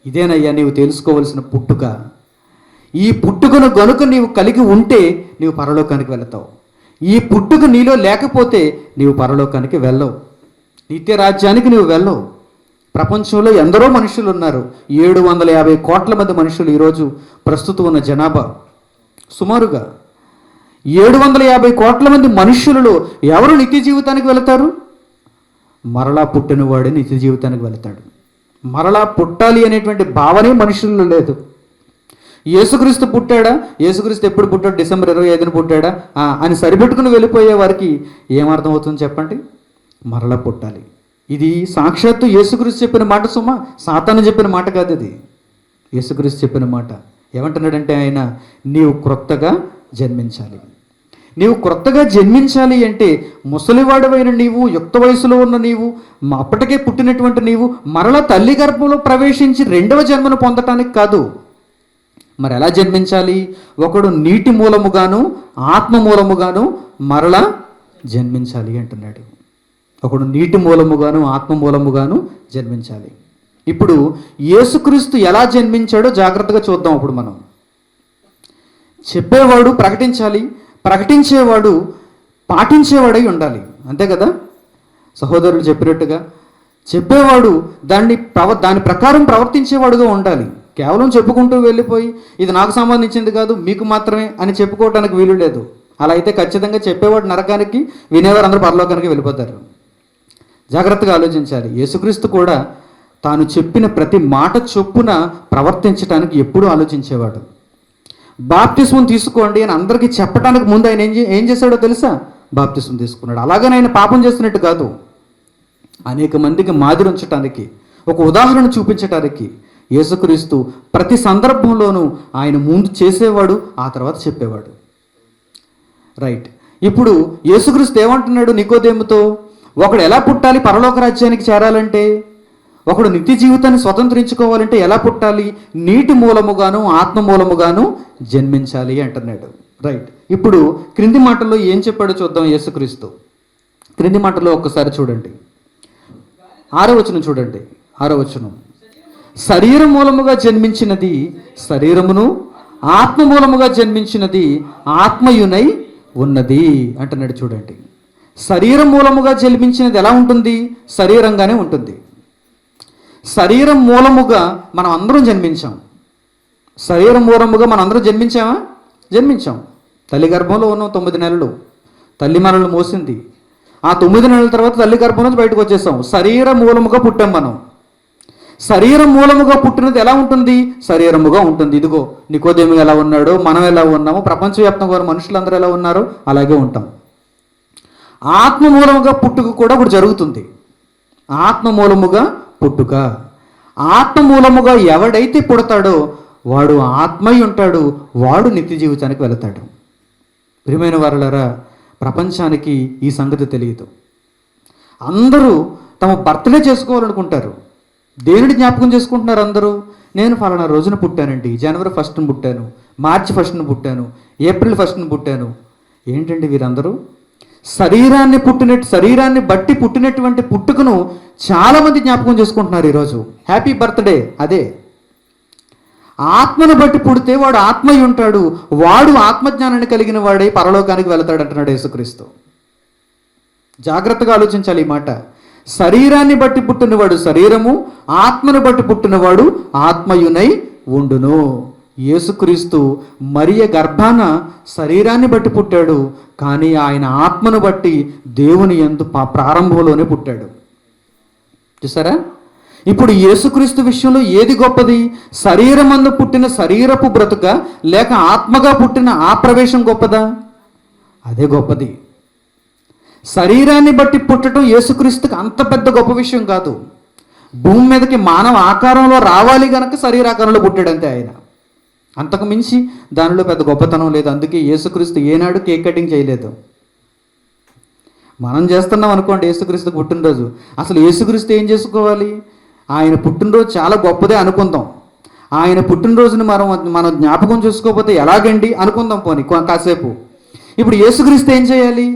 ఇదేనయ్యా నీవు తెలుసుకోవలసిన పుట్టుక. ఈ పుట్టుకను గనుక నీవు కలిగి ఉంటే నీవు పరలోకానికి వెళతావు. ఈ పుట్టుక నీలో లేకపోతే నీవు పరలోకానికి వెళ్ళవు, నిత్య రాజ్యానికి నీవు వెళ్ళవు. ప్రపంచంలో ఎందరో మనుషులు ఉన్నారు. 750 కోట్ల మంది మనుషులు ఈరోజు ప్రస్తుతం ఉన్న జనాభా. సుమారుగా 750 కోట్ల మంది మనుషులలో ఎవరు నిత్య జీవితానికి వెళతారు? మరలా పుట్టినవాడే నిత్య జీవితానికి వెళతాడు. మరలా పుట్టాలి అనేటువంటి భావనే మనుషుల్లో లేదు. యేసుక్రీస్తు పుట్టాడా? యేసుక్రీస్తు ఎప్పుడు పుట్టాడు? డిసెంబర్ 25న పుట్టాడా అని సరిపెట్టుకుని వెళ్ళిపోయే వారికి ఏమర్థం అవుతుంది చెప్పండి? మరలా పుట్టాలి. ఇది సాక్షాత్తు యేసుక్రీస్తు చెప్పిన మాట సుమా, సాతాను చెప్పిన మాట కాదు. ఇది యేసుక్రీస్తు చెప్పిన మాట. ఏమంటున్నాడంటే ఆయన, నీవు క్రొత్తగా జన్మించాలి. నీవు క్రొత్తగా జన్మించాలి అంటే ముసలివాడవైన నీవు, యుక్త వయసులో ఉన్న నీవు, అప్పటికే పుట్టినటువంటి నీవు మరలా తల్లి గర్భంలో ప్రవేశించి రెండవ జన్మను పొందటానికి కాదు. మరి ఎలా జన్మించాలి? ఒకడు నీటి మూలముగాను ఆత్మ మూలముగాను మరలా జన్మించాలి అంటున్నాడు. ఒకడు నీటి మూలముగాను ఆత్మ మూలముగాను జన్మించాలి. ఇప్పుడు యేసుక్రీస్తు ఎలా జన్మించాడో జాగ్రత్తగా చూద్దాం. అప్పుడు మనం చెప్పేవాడు ప్రకటించాలి, ప్రకటించేవాడు పాటించేవాడై ఉండాలి. అంతే కదా? సహోదరులు చెప్పినట్టుగా చెప్పేవాడు దాని ప్రకారం ప్రవర్తించేవాడుగా ఉండాలి. కేవలం చెప్పుకుంటూ వెళ్ళిపోయి ఇది నాకు సంబంధించింది కాదు, మీకు మాత్రమే అని చెప్పుకోవడానికి వీలు లేదు. అలా అయితే ఖచ్చితంగా చెప్పేవాడు నరకానికి, వినేవారు అందరూ పరలోకానికి వెళ్ళిపోతారు. జాగ్రత్తగా ఆలోచించాలి. యేసుక్రీస్తు కూడా తాను చెప్పిన ప్రతి మాట చొప్పున ప్రవర్తించడానికి ఎప్పుడూ ఆలోచించేవాడు. బాప్తిస్మం తీసుకోండి అని అందరికీ చెప్పడానికి ముందు ఆయన ఏం చేశాడో తెలుసా? బాప్తిస్మం తీసుకున్నాడు. అలాగని ఆయన పాపం చేస్తున్నట్టు కాదు, అనేక మందికి మాదిరి ఉంచటానికి, ఒక ఉదాహరణ చూపించటానికి యేసుక్రీస్తు ప్రతి సందర్భంలోనూ ఆయన ముందు చేసేవాడు, ఆ తర్వాత చెప్పేవాడు. రైట్. ఇప్పుడు యేసుక్రీస్తు ఏమంటున్నాడు నికోదేముతో? ఒకడు ఎలా పుట్టాలి పరలోక రాజ్యానికి చేరాలంటే, ఒకడు నిత్య జీవితాన్ని స్వతంత్రించుకోవాలంటే ఎలా పుట్టాలి? నీటి మూలముగాను ఆత్మ మూలముగాను జన్మించాలి అంటున్నాడు. రైట్. ఇప్పుడు క్రింది మాటల్లో ఏం చెప్పాడో చూద్దాం యేసుక్రీస్తు. క్రింది మాటల్లో ఒక్కసారి చూడండి, 6వ వచనం చూడండి. 6వ వచనం, శరీరం మూలముగా జన్మించినది శరీరమును, ఆత్మ మూలముగా జన్మించినది ఆత్మయునై ఉన్నది అంటున్నాడు. చూడండి, శరీరం మూలముగా జన్మించినది ఎలా ఉంటుంది? శరీరంగానే ఉంటుంది. శరీరం మూలముగా మనం అందరం జన్మించాం. శరీరం మూలముగా మనం అందరం జన్మించామా? జన్మించాం. తల్లి గర్భంలో ఉన్నాం 9 నెలలు, తల్లి మనల్ని మోసింది. ఆ 9 నెలల తర్వాత తల్లి గర్భం నుంచి బయటకు వచ్చేసాం. శరీర మూలముగా పుట్టాం మనం. శరీరం మూలముగా పుట్టినది ఎలా ఉంటుంది? శరీరముగా ఉంటుంది. ఇదిగో నికోదేము ఎలా ఉన్నాడో, మనం ఎలా ఉన్నామో, ప్రపంచవ్యాప్తంగా మనుషులందరూ ఎలా ఉన్నారో అలాగే ఉంటాం. ఆత్మ మూలముగా పుట్టుక కూడా ఇప్పుడు జరుగుతుంది. ఆత్మ మూలముగా పుట్టుక. ఆత్మ మూలముగా ఎవడైతే పుడతాడో వాడు ఆత్మై ఉంటాడు, వాడు నిత్య జీవితానికి వెళతాడు. ప్రియమైన వారలారా, ప్రపంచానికి ఈ సంగతి తెలియదు. అందరూ తమ బర్త్డే చేసుకోవాలనుకుంటారు. దేనిని జ్ఞాపకం చేసుకుంటున్నారు అందరూ? నేను ఫలానా రోజున పుట్టానండి, జనవరి 1న పుట్టాను, మార్చి 1న పుట్టాను, ఏప్రిల్ 1న పుట్టాను. ఏంటండి వీరందరూ? శరీరాన్ని బట్టి పుట్టినటువంటి పుట్టుకను చాలామంది జ్ఞాపకం చేసుకుంటున్నారు ఈరోజు. Happy birthday. అదే ఆత్మను బట్టి పుడితే వాడు ఆత్మయ్య ఉంటాడు, వాడు ఆత్మజ్ఞానాన్ని కలిగిన వాడై పరలోకానికి వెళతాడు అంటున్నాడు యేసుక్రీస్తు. జాగ్రత్తగా ఆలోచించాలి ఈ మాట. శరీరాన్ని బట్టి పుట్టినవాడు శరీరము, ఆత్మను బట్టి పుట్టినవాడు ఆత్మయునై ఉండును. యేసుక్రీస్తు మరియ గర్భాన శరీరాన్ని బట్టి పుట్టాడు, కానీ ఆయన ఆత్మను బట్టి దేవుని యందు ప్రారంభంలోనే పుట్టాడు. చూసారా? ఇప్పుడు యేసుక్రీస్తు విషయంలో ఏది గొప్పది? శరీరమందు పుట్టిన శరీరపు బ్రతుక, లేక ఆత్మగా పుట్టిన ఆ ప్రవేశం గొప్పదా? అదే గొప్పది. శరీరాన్ని బట్టి పుట్టడం యేసుక్రీస్తుకి అంత పెద్ద గొప్ప విషయం కాదు. భూమి మీదకి మానవ ఆకారంలో రావాలి గనక శరీరాకారంలో పుట్టాడంతే ఆయన. అంతకు మించి దానిలో పెద్ద గొప్పతనం లేదు. అందుకే యేసుక్రీస్తు ఏనాడు కేక్ కటింగ్ చేయలేదు. మనం చేస్తున్నాం అనుకోండి యేసుక్రీస్తు పుట్టినరోజు. అసలు యేసుక్రీస్తు ఏం చేసుకోవాలి? ఆయన పుట్టినరోజు చాలా గొప్పదే అనుకుందాం. ఆయన పుట్టినరోజుని మనం జ్ఞాపకం చేసుకోకపోతే ఎలాగండి అనుకుందాం పోనీ కాసేపు. ఇప్పుడు యేసుక్రీస్తు ఏం చేయాలి?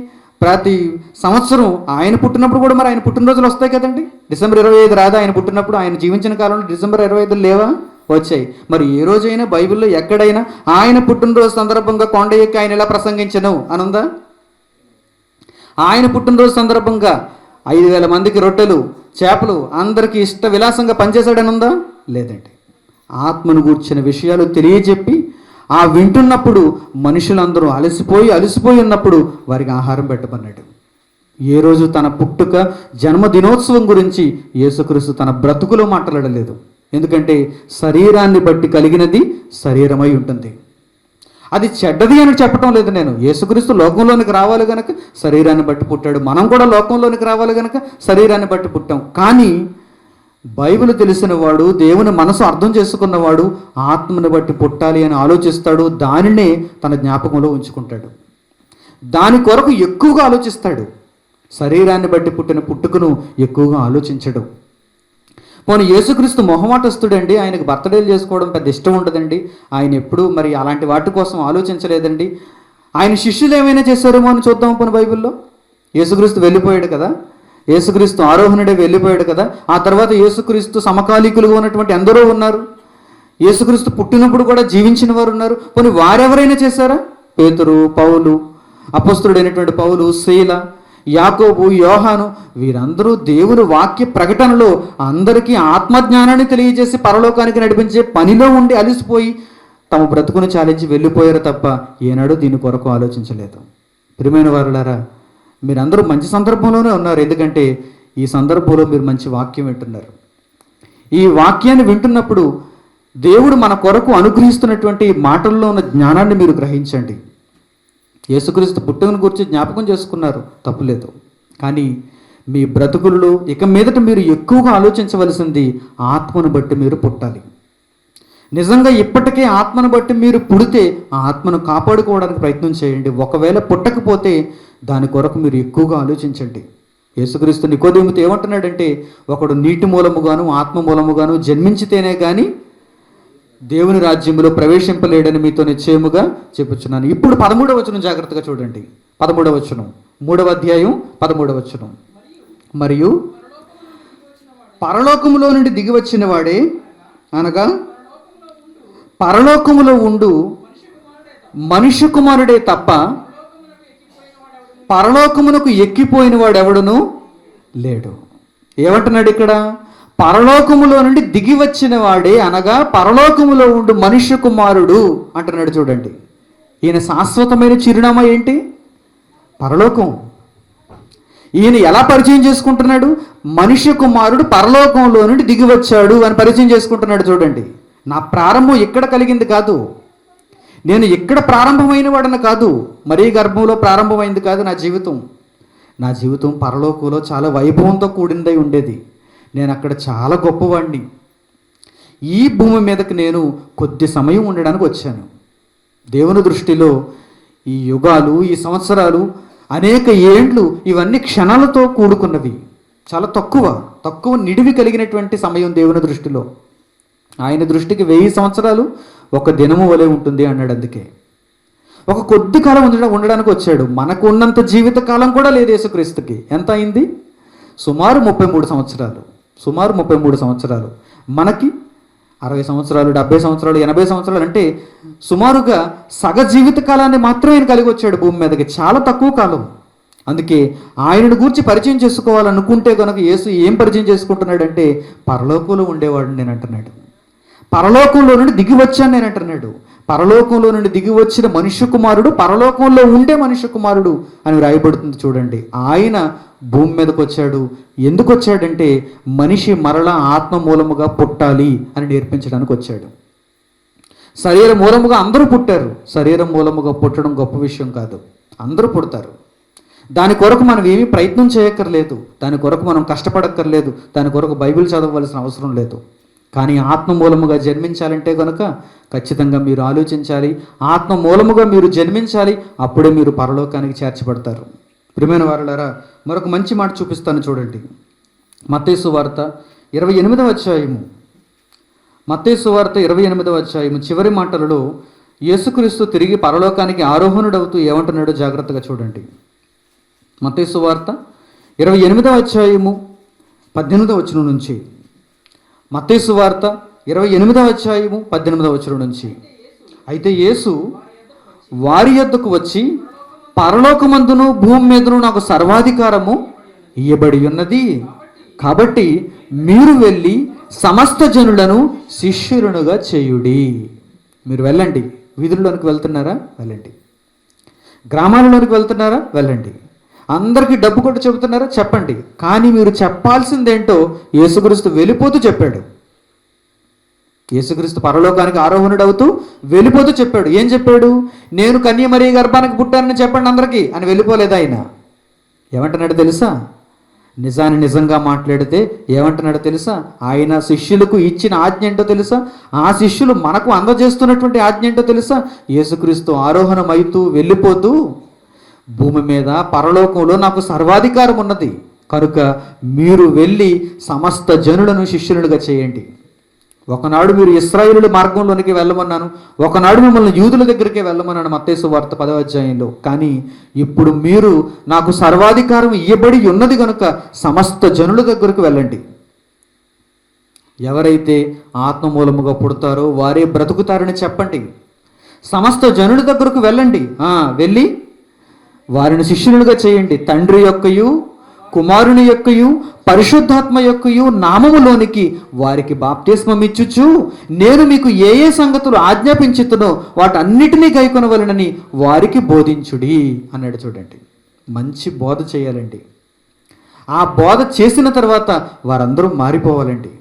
ప్రతి సంవత్సరం ఆయన పుట్టినప్పుడు కూడా మరి ఆయన పుట్టినరోజులు వస్తాయి కదండి. డిసెంబర్ 25 రాదా ఆయన పుట్టినప్పుడు? ఆయన జీవించిన కాలంలో డిసెంబర్ 25 లేవా? వచ్చాయి. మరి ఏ రోజైనా బైబిల్లో ఎక్కడైనా ఆయన పుట్టినరోజు సందర్భంగా కొండ ఎక్కి ఆయన ఇలా ప్రసంగించను అని ఉందా? ఆయన పుట్టినరోజు సందర్భంగా 5,000 మందికి రొట్టెలు చేపలు అందరికీ ఇష్ట విలాసంగా పనిచేశాడని ఉందా? లేదండి. ఆత్మను గూర్చిన విషయాలు తెలియజెప్పి ఆ వింటున్నప్పుడు మనుషులందరూ అలసిపోయి ఉన్నప్పుడు వారికి ఆహారం పెట్టమన్నాడు. ఏ రోజు తన పుట్టుక జన్మదినోత్సవం గురించి యేసుక్రీస్తు తన బ్రతుకులో మాట్లాడలేదు. ఎందుకంటే శరీరాన్ని బట్టి కలిగినది శరీరమై ఉంటుంది. అది చెడ్డది అని చెప్పటం లేదు నేను. యేసుక్రీస్తు లోకంలోనికి రావాలి కనుక శరీరాన్ని బట్టి పుట్టాడు. మనం కూడా లోకంలోనికి రావాలి కనుక శరీరాన్ని బట్టి పుట్టాం. కానీ బైబిల్ తెలిసిన వాడు, దేవుని మనసు అర్థం చేసుకున్నవాడు ఆత్మను బట్టి పుట్టాలి అని ఆలోచిస్తాడు. దానినే తన జ్ఞాపకంలో ఉంచుకుంటాడు. దాని కొరకు ఎక్కువగా ఆలోచిస్తాడు. శరీరాన్ని బట్టి పుట్టిన పుట్టుకను ఎక్కువగా ఆలోచించడు. పోనీ యేసుక్రీస్తు మొహమాటస్తుడండి. ఆయనకు బర్త్డేలు చేసుకోవడం పెద్ద ఇష్టం ఉండదండి. ఆయన ఎప్పుడూ మరి అలాంటి వాటి కోసం ఆలోచించలేదండి. ఆయన శిష్యులు ఏమైనా చేశారేమో అని చూద్దాం. పోనీ బైబిల్లో యేసుక్రీస్తు వెళ్ళిపోయాడు కదా, యేసుక్రీస్తు ఆరోహణుడే వెళ్ళిపోయాడు కదా. ఆ తర్వాత యేసుక్రీస్తు సమకాలీకులుగా ఉన్నటువంటి ఎందరో ఉన్నారు. యేసుక్రీస్తు పుట్టినప్పుడు కూడా జీవించిన వారు ఉన్నారు. పోనీ వారెవరైనా చేశారా? పేతురు, పౌలు, అపొస్తలుడైనటువంటి పౌలు, శీల, యాకోబు, యోహాను వీరందరూ దేవుని వాక్య ప్రకటనలో అందరికీ ఆత్మజ్ఞానాన్ని తెలియజేసి పరలోకానికి నడిపించే పనిలో ఉండి అలిసిపోయి తమ బ్రతుకును చాలించి వెళ్ళిపోయారు తప్ప ఏనాడు దీని కొరకు ఆలోచించలేదు. ప్రియమైన వారులారా, మీరందరూ మంచి సందర్భంలోనే ఉన్నారు. ఎందుకంటే ఈ సందర్భంలో మీరు మంచి వాక్యం వింటున్నారు. ఈ వాక్యాన్ని వింటున్నప్పుడు దేవుడు మన కొరకు అనుగ్రహిస్తున్నటువంటి మాటల్లో ఉన్న జ్ఞానాన్ని మీరు గ్రహించండి. యేసుక్రీస్తు పుట్టుకను గురించి జ్ఞాపకం చేసుకున్నారు, తప్పులేదు. కానీ మీ బ్రతుకుల్లో ఇక మీదట మీరు ఎక్కువగా ఆలోచించవలసింది ఆత్మను బట్టి మీరు పుట్టాలి. నిజంగా ఇప్పటికే ఆత్మను బట్టి మీరు పుడితే ఆ ఆత్మను కాపాడుకోవడానికి ప్రయత్నం చేయండి. ఒకవేళ పుట్టకపోతే దాని కొరకు మీరు ఎక్కువగా ఆలోచించండి. యేసుక్రీస్తు నికోదేముతో ఏమంటున్నాడంటే, ఒకడు నీటి మూలముగాను ఆత్మ మూలముగాను జన్మించితేనే కానీ దేవుని రాజ్యంలో ప్రవేశింపలేడని మీతో నిశ్చయముగా చెప్పుచున్నాను. ఇప్పుడు 13వ వచనం జాగ్రత్తగా చూడండి. 13వ వచనం, 3వ అధ్యాయం 13వ వచనం. మరియు పరలోకములో నుండి దిగి వచ్చిన వాడే, అనగా పరలోకములో ఉండు మనుష్య కుమారుడే తప్ప పరలోకమునకు ఎక్కిపోయిన వాడు ఎవడును లేడు. ఏమంటున్నాడు ఇక్కడ? పరలోకములో నుండి దిగి వచ్చిన వాడే, అనగా పరలోకములో ఉండు మనుష్య కుమారుడు అంటున్నాడు. చూడండి, ఈయన శాశ్వతమైన చిరునామా ఏంటి? పరలోకం. ఈయన ఎలా పరిచయం చేసుకుంటున్నాడు? మనుష్య కుమారుడు పరలోకంలో నుండి దిగి వచ్చాడు అని పరిచయం చేసుకుంటున్నాడు. చూడండి, నా ప్రారంభం ఇక్కడ కలిగింది కాదు, నేను ఇక్కడ ప్రారంభమైన వాడని కాదు, మరీ గర్భంలో ప్రారంభమైంది కాదు నా జీవితం పరలోకంలో చాలా వైభవంతో కూడిందై ఉండేది. నేను అక్కడ చాలా గొప్పవాడిని. ఈ భూమి మీదకి నేను కొద్ది సమయం ఉండడానికి వచ్చాను. దేవుని దృష్టిలో ఈ యుగాలు, ఈ సంవత్సరాలు, అనేక ఏండ్లు ఇవన్నీ క్షణాలతో కూడుకున్నవి. చాలా తక్కువ నిడివి కలిగినటువంటి సమయం దేవుని దృష్టిలో. ఆయన దృష్టికి 1000 సంవత్సరాలు ఒక దినము వలె ఉంటుంది అన్నాడు. అందుకే ఒక కొద్ది కాలం ఉండడానికి వచ్చాడు. మనకు ఉన్నంత జీవిత కాలం కూడా లేదు యేసుక్రీస్తుకి. ఎంత అయింది? సుమారు 33 సంవత్సరాలు. సుమారు 33 సంవత్సరాలు. మనకి 60 సంవత్సరాలు, 70 సంవత్సరాలు, 80 సంవత్సరాలు, అంటే సుమారుగా సగ జీవిత కాలాన్ని మాత్రమే ఆయన కలిగి వచ్చాడు భూమి మీదకి. చాలా తక్కువ కాలం. అందుకే ఆయనను గూర్చి పరిచయం చేసుకోవాలనుకుంటే కనుక యేసు ఏం పరిచయం చేసుకుంటున్నాడంటే, పరలోకంలో ఉండేవాడు నేను అంటున్నాడు. పరలోకంలో నుండి దిగి వచ్చాను నేను అంటున్నాడు. పరలోకంలో నుండి దిగి వచ్చిన మనుష్య కుమారుడు, పరలోకంలో ఉండే మనుష్య కుమారుడు అని వ్రాయబడుతుంది. చూడండి, ఆయన భూమి మీదకి వచ్చాడు. ఎందుకు వచ్చాడంటే మనిషి మరలా ఆత్మ మూలముగా పుట్టాలి అని నేర్పించడానికి వచ్చాడు. శరీర మూలముగా అందరూ పుట్టారు. శరీరం మూలముగా పుట్టడం గొప్ప విషయం కాదు, అందరూ పుడతారు. దాని కొరకు మనం ఏమీ ప్రయత్నం చేయక్కర్లేదు, దాని కొరకు మనం కష్టపడక్కర్లేదు, దాని కొరకు బైబిల్ చదవవలసిన అవసరం లేదు. కానీ ఆత్మ మూలముగా జన్మించాలంటే కనుక ఖచ్చితంగా మీరు ఆలోచించాలి. ఆత్మ మూలముగా మీరు జన్మించాలి. అప్పుడే మీరు పరలోకానికి చేర్చబడతారు. ప్రియమైన వారులారా, మరొక మంచి మాట చూపిస్తాను చూడండి. మత్తయి సువార్త 28వ అధ్యాయము, మత్తయి సువార్త 28వ అధ్యాయము చివరి మాటలలో యేసుక్రీస్తు తిరిగి పరలోకానికి ఆరోహణుడవుతూ ఏమంటున్నాడో జాగ్రత్తగా చూడండి. మత్తయి సువార్త 28వ అధ్యాయము 18వ వచనం నుంచి. మత్తయి సువార్త 28వ అధ్యాయము 18వ వచనం నుంచి. అయితే యేసు వారి యొద్దకు వచ్చి, పరలోకమందును భూమి మీదను నాకు సర్వాధికారము ఇయ్యబడి ఉన్నది, కాబట్టి మీరు వెళ్ళి సమస్త జనులను శిష్యులనుగా చేయుడి. మీరు వెళ్ళండి. వీధుల్లోనికి వెళ్తున్నారా? వెళ్ళండి. గ్రామాలలోనికి వెళ్తున్నారా? వెళ్ళండి. అందరికీ డబ్బు కొట్టి చెబుతున్నారా? చెప్పండి. కానీ మీరు చెప్పాల్సిందేంటో యేసుక్రీస్తు వెళ్ళిపోతూ చెప్పాడు. యేసుక్రీస్తు పరలోకానికి ఆరోహణుడు అవుతూ వెళ్ళిపోతూ చెప్పాడు. ఏం చెప్పాడు? నేను కన్యమరీ గర్భానికి పుట్టానని చెప్పండి అందరికీ అని వెళ్ళిపోలేదు ఆయన. ఏమంటున్నాడు తెలుసా? నిజాన్ని నిజంగా మాట్లాడితే ఏమంటున్నాడో తెలుసా? ఆయన శిష్యులకు ఇచ్చిన ఆజ్ఞ ఏంటో తెలుసా? ఆ శిష్యులు మనకు అందజేస్తున్నటువంటి ఆజ్ఞ ఏంటో తెలుసా? యేసుక్రీస్తు ఆరోహణం అవుతూ వెళ్ళిపోతూ, భూమి మీద పరలోకంలో నాకు సర్వాధికారం ఉన్నది కనుక మీరు వెళ్ళి సమస్త జనులను శిష్యులుగా చేయండి. ఒకనాడు మీరు ఇశ్రాయేలు మార్గంలోనికి వెళ్ళమన్నాను, ఒకనాడు మిమ్మల్ని యూదుల దగ్గరికే వెళ్ళమన్నాను మత్తయి సువార్త 10వ అధ్యాయంలో. కానీ ఇప్పుడు మీరు నాకు సర్వాధికారం ఇయ్యబడి ఉన్నది కనుక సమస్త జనుల దగ్గరకు వెళ్ళండి. ఎవరైతే ఆత్మ మూలముగా పుడతారో వారే బ్రతుకుతారని చెప్పండి. సమస్త జనుల దగ్గరకు వెళ్ళండి. వెళ్ళి వారిని శిష్యులుగా చేయండి. తండ్రి యొక్కయు కుమారుని యొక్కయు పరిశుద్ధాత్మ యొక్కయు నామములోనికి వారికి బాప్తిస్మం ఇచ్చుచు, నేను మీకు ఏ ఏ సంగతులు ఆజ్ఞాపించుతునో వాటన్నిటినీ గైకొనవలెనని వారికి బోధించుడి అన్నాడు. చూడండి, మంచి బోధ చేయాలండి. ఆ బోధ చేసిన తర్వాత వారందరూ మారిపోవాలండి.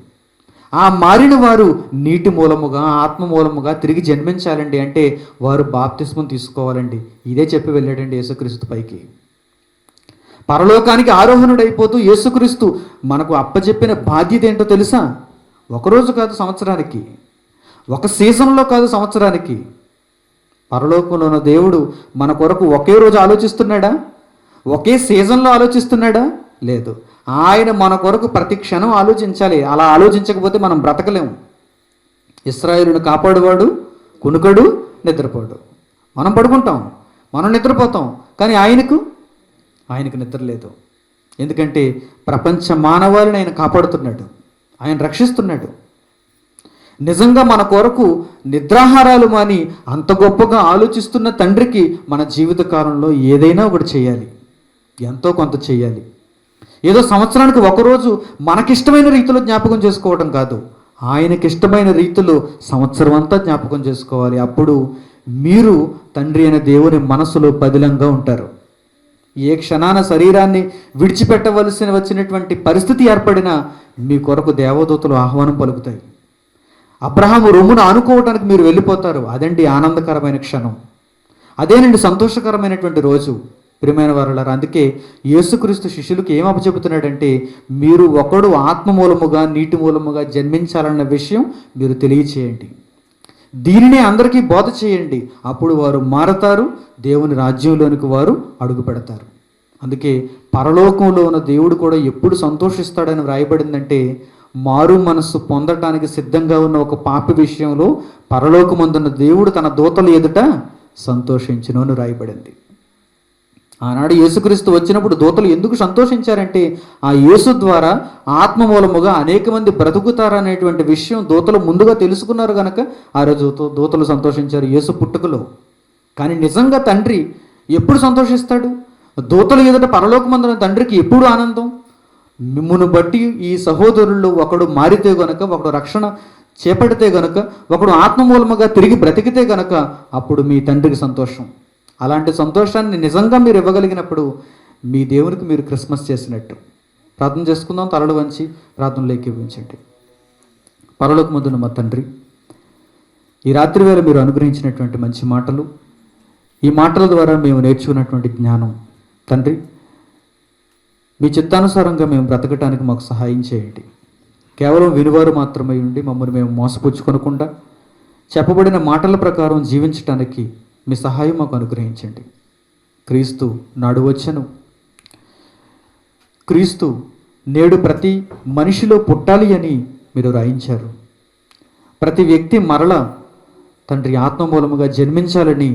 ఆ మారిన వారు నీటి మూలముగా ఆత్మ మూలముగా తిరిగి జన్మించాలండి. అంటే వారు బాప్తిస్మం తీసుకోవాలండి. ఇదే చెప్పి వెళ్ళాడండి యేసుక్రీస్తు పైకి. పరలోకానికి ఆరోహణుడైపోతూ యేసుక్రీస్తు మనకు అప్పచెప్పిన బాధ్యత ఏంటో తెలుసా? ఒకరోజు కాదు సంవత్సరానికి, ఒక సీజన్లో కాదు సంవత్సరానికి. పరలోకంలో ఉన్న దేవుడు మన కొరకు ఒకే రోజు ఆలోచిస్తున్నాడా? ఒకే సీజన్లో ఆలోచిస్తున్నాడా? లేదు. ఆయన మన కొరకు ప్రతి క్షణం ఆలోచించాలి. అలా ఆలోచించకపోతే మనం బ్రతకలేము. ఇశ్రాయేలును కాపాడువాడు కునుకడు నిద్రపోడు. మనం పడుకుంటాం, మనం నిద్రపోతాం, కానీ ఆయనకు నిద్ర లేదు. ఎందుకంటే ప్రపంచ మానవాళిని ఆయన కాపాడుతున్నాడు, ఆయన రక్షిస్తున్నాడు. నిజంగా మన కొరకు నిద్రాహారాలు మాని అంత గొప్పగా ఆలోచిస్తున్న తండ్రికి మన జీవితకాలంలో ఏదైనా ఒకటి చేయాలి, ఎంతో కొంత చేయాలి. ఏదో సంవత్సరానికి ఒకరోజు మనకిష్టమైన రీతిలో జ్ఞాపకం చేసుకోవడం కాదు, ఆయనకిష్టమైన రీతిలో సంవత్సరం అంతా జ్ఞాపకం చేసుకోవాలి. అప్పుడు మీరు తండ్రి అయిన దేవుని మనసులో పదిలంగా ఉంటారు. ఏ క్షణాన శరీరాన్ని విడిచిపెట్టవలసిన వచ్చినటువంటి పరిస్థితి ఏర్పడినా మీ కొరకు దేవదూతలు ఆహ్వానం పలుకుతాయి. అబ్రహాము రొమ్మును ఆనుకోవటానికి మీరు వెళ్ళిపోతారు. అదండి ఆనందకరమైన క్షణం, అదేనండి సంతోషకరమైనటువంటి రోజు. ప్రియమైన వారలారా, అందుకే యేసుక్రీస్తు శిష్యులకు ఏం అప్పచెబుతున్నాడంటే, మీరు ఒకడు ఆత్మ మూలముగా నీటి మూలముగా జన్మించాలన్న విషయం మీరు తెలియచేయండి. దీనినే అందరికీ బోధ చేయండి. అప్పుడు వారు మారతారు, దేవుని రాజ్యంలోనికి వారు అడుగు పెడతారు. అందుకే పరలోకంలో ఉన్న దేవుడు కూడా ఎప్పుడు సంతోషిస్తాడని వ్రాయబడిందంటే, మారు మనస్సు పొందటానికి సిద్ధంగా ఉన్న ఒక పాపి విషయంలో పరలోకమందున్న దేవుడు తన దూతల ఎదుట సంతోషించును అని వ్రాయబడింది. ఆనాడు యేసుక్రీస్తు వచ్చినప్పుడు దూతలు ఎందుకు సంతోషించారంటే, ఆ యేసు ద్వారా ఆత్మ మూలముగా అనేక మంది బ్రతుకుతారనేటువంటి విషయం దూతలు ముందుగా తెలుసుకున్నారు కనుక ఆ రోజు దూతలు సంతోషించారు యేసు పుట్టుకలో. కానీ నిజంగా తండ్రి ఎప్పుడు సంతోషిస్తాడు? దూతలు ఎదుట పరలోకమందున తండ్రికి ఎప్పుడు ఆనందం? మిమ్మును బట్టి ఈ సహోదరుల్లో ఒకడు మారితే గనుక, ఒకడు రక్షణ చేపడితే గనుక, ఒకడు ఆత్మ మూలముగా తిరిగి బ్రతికితే గనుక అప్పుడు మీ తండ్రికి సంతోషం. అలాంటి సంతోషాన్ని నిజంగా మీరు ఇవ్వగలిగినప్పుడు మీ దేవునికి మీరు క్రిస్మస్ చేసినట్టు. ప్రార్థన చేసుకుందాం. తలలు వంచి ప్రార్థనలోకి ఇవ్వించండి. పరలోకమందున్న మా తండ్రి, ఈ రాత్రి వేళ మీరు అనుగ్రహించినటువంటి మంచి మాటలు, ఈ మాటల ద్వారా మేము నేర్చుకున్నటువంటి జ్ఞానం తండ్రి, మీ చిత్తానుసారంగా మేము బ్రతకటానికి మాకు సహాయం చేయండి. కేవలం వినువారు మాత్రమే ఉండి మమ్మల్ని మేము మోసపుచ్చుకొనకుండా చెప్పబడిన మాటల ప్రకారం జీవించటానికి మీ సహాయం మాకు అనుగ్రహించండి. క్రీస్తు నాడు వచ్చెను, క్రీస్తు నేడు ప్రతి మనిషిలో పుట్టాలి అని మీరు రాయించారు. ప్రతి వ్యక్తి మరల తండ్రి ఆత్మ మూలముగా జన్మించాలని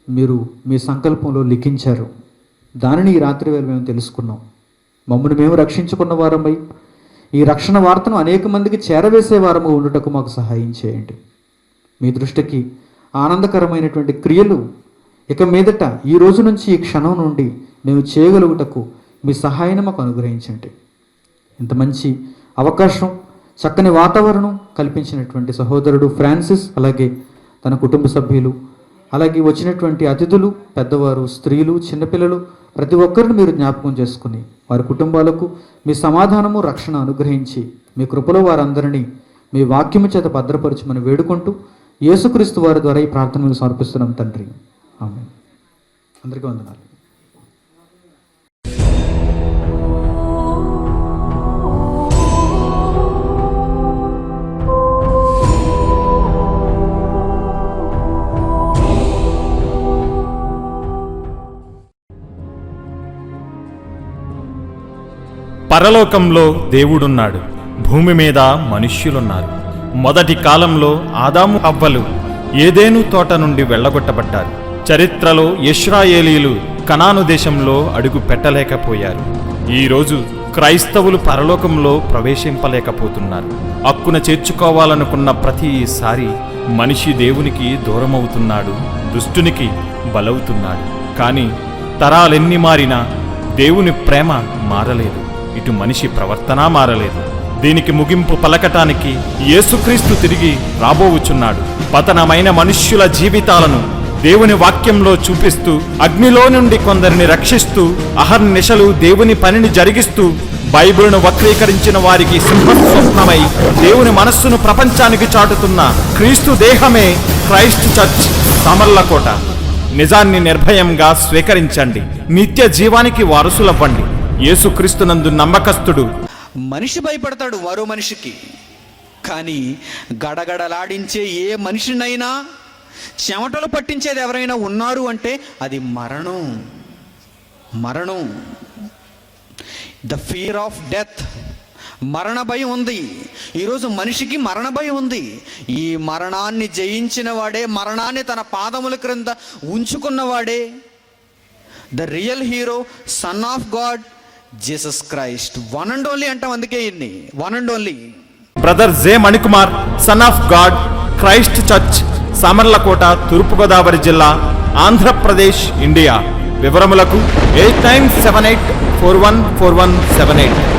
మీరు మీ సంకల్పంలో లిఖించారు. దానిని ఈ రాత్రి వేళ మేము తెలుసుకున్నాం. మమ్మల్ని మేము రక్షించుకున్న వారమై ఈ రక్షణ వార్తను అనేక మందికి చేరవేసే వారము ఉండుటకు మాకు సహాయం చేయండి. మీ దృష్టికి ఆనందకరమైనటువంటి క్రియలు ఇక మీదట ఈ రోజు నుంచి ఈ క్షణం నుండి మేము చేయగలుగుటకు మీ సహాయాన్ని మాకు అనుగ్రహించండి. ఇంత మంచి అవకాశం, చక్కని వాతావరణం కల్పించినటువంటి సహోదరుడు ఫ్రాన్సిస్, అలాగే తన కుటుంబ సభ్యులు, అలాగే వచ్చినటువంటి అతిథులు, పెద్దవారు, స్త్రీలు, చిన్నపిల్లలు ప్రతి ఒక్కరిని మీరు జ్ఞాపకం చేసుకుని వారి కుటుంబాలకు మీ సమాధానము, రక్షణ అనుగ్రహించి మీ కృపలో వారందరినీ మీ వాక్యము చేత భద్రపరచమని వేడుకుంటూ యేసుక్రీస్తు వారి ద్వారా ఈ ప్రార్థనలు సమర్పిస్తున్నాం తండ్రి. ఆమేన్. అందరికీ వందనాలు. పరలోకంలో దేవుడున్నాడు, భూమి మీద మనుష్యులున్నారు. మొదటి కాలంలో ఆదాము హవ్వలు ఏదెను తోట నుండి వెళ్ళగొట్టబడ్డారు. చరిత్రలో ఇశ్రాయేలీలు కనాను దేశంలో అడుగు పెట్టలేకపోయారు. ఈరోజు క్రైస్తవులు పరలోకంలో ప్రవేశింపలేకపోతున్నారు. హక్కున చేర్చుకోవాలనుకున్న ప్రతిసారి మనిషి దేవునికి దూరమవుతున్నాడు, దుష్టునికి బలవుతున్నాడు. కానీ తరాలెన్ని మారినా దేవుని ప్రేమ మారలేదు, ఇటు మనిషి ప్రవర్తన మారలేదు. దీనికి ముగింపు పలకటానికి యేసుక్రీస్తు తిరిగి రాబోవుచున్నాడు. పతనమైన మనుష్యుల జీవితాలను దేవుని వాక్యంలో చూపిస్తూ, అగ్నిలో నుండి కొందరిని రక్షిస్తూ, అహర్నిశలు దేవుని పనిని జరిగిస్తూ, బైబిలును వక్రీకరించిన వారికి సింహస్వప్నమై దేవుని మనస్సును ప్రపంచానికి చాటుతున్న క్రీస్తు దేహమే క్రైస్ట్ చర్చ్ సామర్లకోట. నిజాన్ని నిర్భయంగా స్వీకరించండి, నిత్య జీవానికి వారసులవ్వండి. యేసుక్రీస్తునందు నమ్మకస్తుడు. మనిషి భయపడతాడు మరో మనిషికి, కానీ గడగడలాడించే ఏ మనిషినైనా, చెమటలు పట్టించేది ఎవరైనా ఉన్నారు అంటే అది మరణం. మరణం, ద ఫియర్ ఆఫ్ డెత్, మరణ భయం ఉంది. ఈరోజు మనిషికి మరణ భయం ఉంది. ఈ మరణాన్ని జయించిన వాడే, మరణాన్ని తన పాదముల క్రింద ఉంచుకున్నవాడే the real hero, son of God, Jesus Christ. One and only అంటాం, అందుకే ఇన్ని one and only. Brother J Manikumar, son of God, Christ church, Samarlakota, Turpu Godavari జిల్లా, ఆంధ్రప్రదేశ్, ఇండియా. వివరములకు 8978414178.